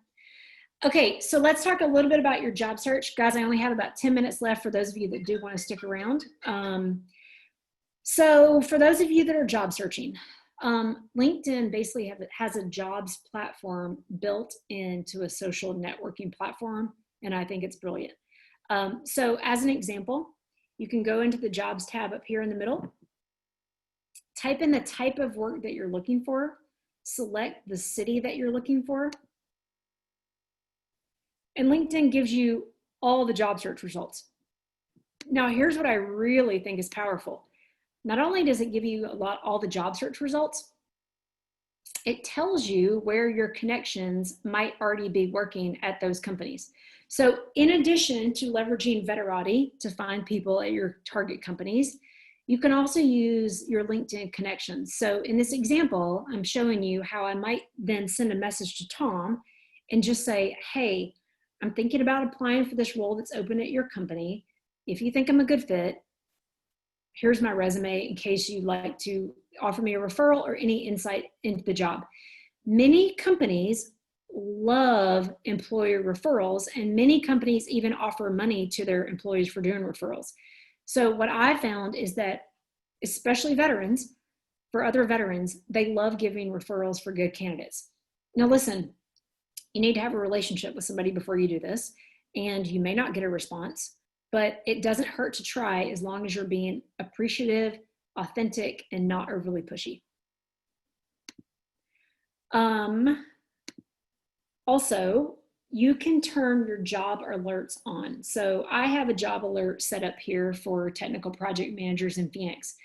Okay, so let's talk a little bit about your job search. Guys, I only have about 10 minutes left for those of you that do want to stick around. So for those of you that are job searching, LinkedIn basically has a jobs platform built into a social networking platform, and I think it's brilliant. So as an example, you can go into the jobs tab up here in the middle, type in the type of work that you're looking for, select the city that you're looking for, and LinkedIn gives you all the job search results. Now, here's what I really think is powerful. Not only does it give you all the job search results, it tells you where your connections might already be working at those companies. So in addition to leveraging Veterati to find people at your target companies, you can also use your LinkedIn connections. So in this example, I'm showing you how I might then send a message to Tom and just say, hey, I'm thinking about applying for this role that's open at your company. If you think I'm a good fit, here's my resume in case you'd like to offer me a referral or any insight into the job. Many companies love employer referrals, and many companies even offer money to their employees for doing referrals. So what I found is that, especially veterans, for other veterans, they love giving referrals for good candidates. Now listen, you need to have a relationship with somebody before you do this, and you may not get a response, but it doesn't hurt to try as long as you're being appreciative, authentic, and not overly pushy. Also, you can turn your job alerts on. So I have a job alert set up here for technical project managers in Phoenix.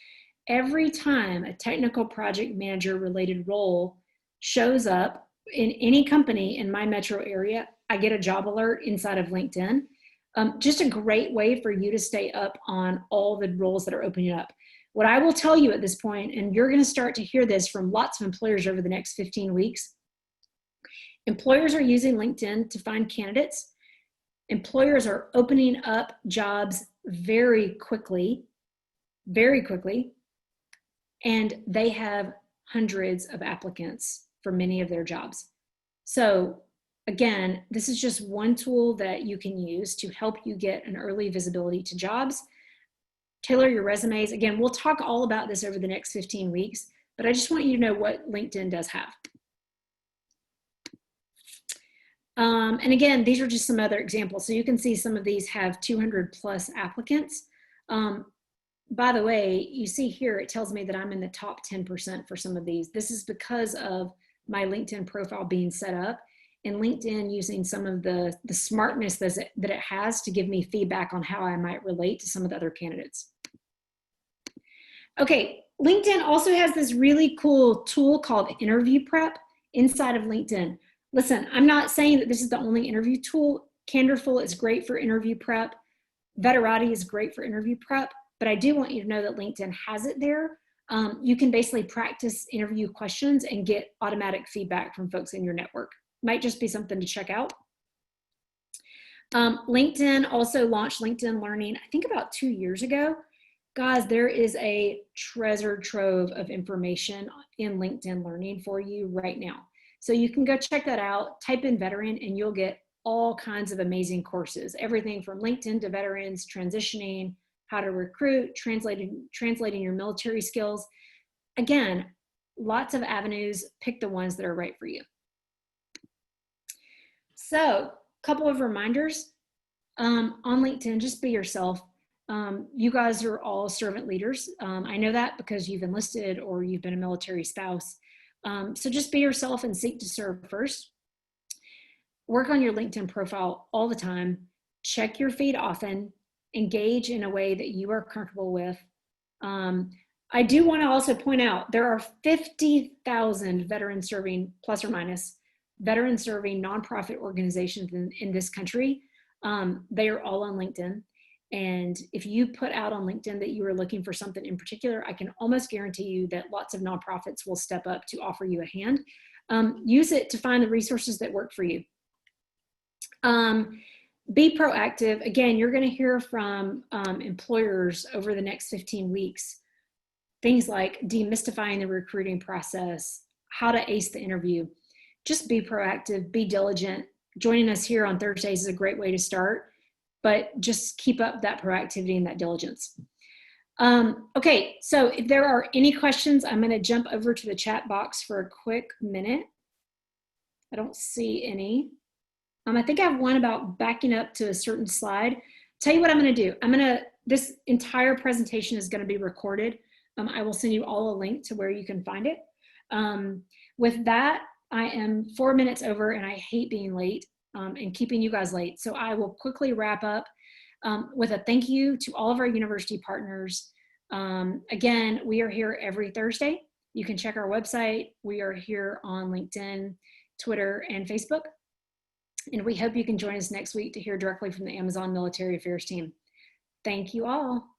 Every time a technical project manager related role shows up in any company in my metro area, I get a job alert inside of LinkedIn. Just a great way for you to stay up on all the roles that are opening up. What I will tell you at this point, and you're going to start to hear this from lots of employers over the next 15 weeks, employers are using LinkedIn to find candidates. Employers are opening up jobs very quickly, and they have hundreds of applicants for many of their jobs. So again, this is just one tool that you can use to help you get an early visibility to jobs. Tailor your resumes. Again, we'll talk all about this over the next 15 weeks, but I just want you to know what LinkedIn does have. And again, these are just some other examples. So you can see some of these have 200 plus applicants. By the way, you see here, it tells me that I'm in the top 10% for some of these. This is because of my LinkedIn profile being set up and LinkedIn using some of the smartness that it has to give me feedback on how I might relate to some of the other candidates. Okay, LinkedIn also has this really cool tool called Interview Prep inside of LinkedIn. Listen, I'm not saying that this is the only interview tool. Canderful is great for interview prep. Veterati is great for interview prep, but I do want you to know that LinkedIn has it there. You can basically practice interview questions and get automatic feedback from folks in your network. Might just be something to check out. LinkedIn also launched LinkedIn Learning, I think about 2 years ago. Guys, there is a treasure trove of information in LinkedIn Learning for you right now. So you can go check that out, type in veteran, and you'll get all kinds of amazing courses, everything from LinkedIn to veterans, transitioning, how to recruit, translating your military skills. Again, lots of avenues. Pick the ones that are right for you. So, a couple of reminders on LinkedIn, just be yourself. You guys are all servant leaders. I know that because you've enlisted or you've been a military spouse. So just be yourself and seek to serve first. Work on your LinkedIn profile all the time. Check your feed often. Engage in a way that you are comfortable with. I do want to also point out there are 50,000 veteran serving, plus or minus, veteran serving nonprofit organizations in this country. They are all on LinkedIn. And if you put out on LinkedIn that you are looking for something in particular, I can almost guarantee you that lots of nonprofits will step up to offer you a hand. Use it to find the resources that work for you. Be proactive. Again, you're going to hear from employers over the next 15 weeks. Things like demystifying the recruiting process, how to ace the interview. Just be proactive, be diligent. Joining us here on Thursdays is a great way to start, but just keep up that proactivity and that diligence. Okay, so if there are any questions, I'm going to jump over to the chat box for a quick minute. I don't see any. I think I have one about backing up to a certain slide. Tell you what I'm going to do. This entire presentation is going to be recorded. I will send you all a link to where you can find it. With that, I am 4 minutes over and I hate being late and keeping you guys late. So I will quickly wrap up with a thank you to all of our university partners. Again, we are here every Thursday. You can check our website. We are here on LinkedIn, Twitter, and Facebook. And we hope you can join us next week to hear directly from the Amazon Military Affairs team. Thank you all.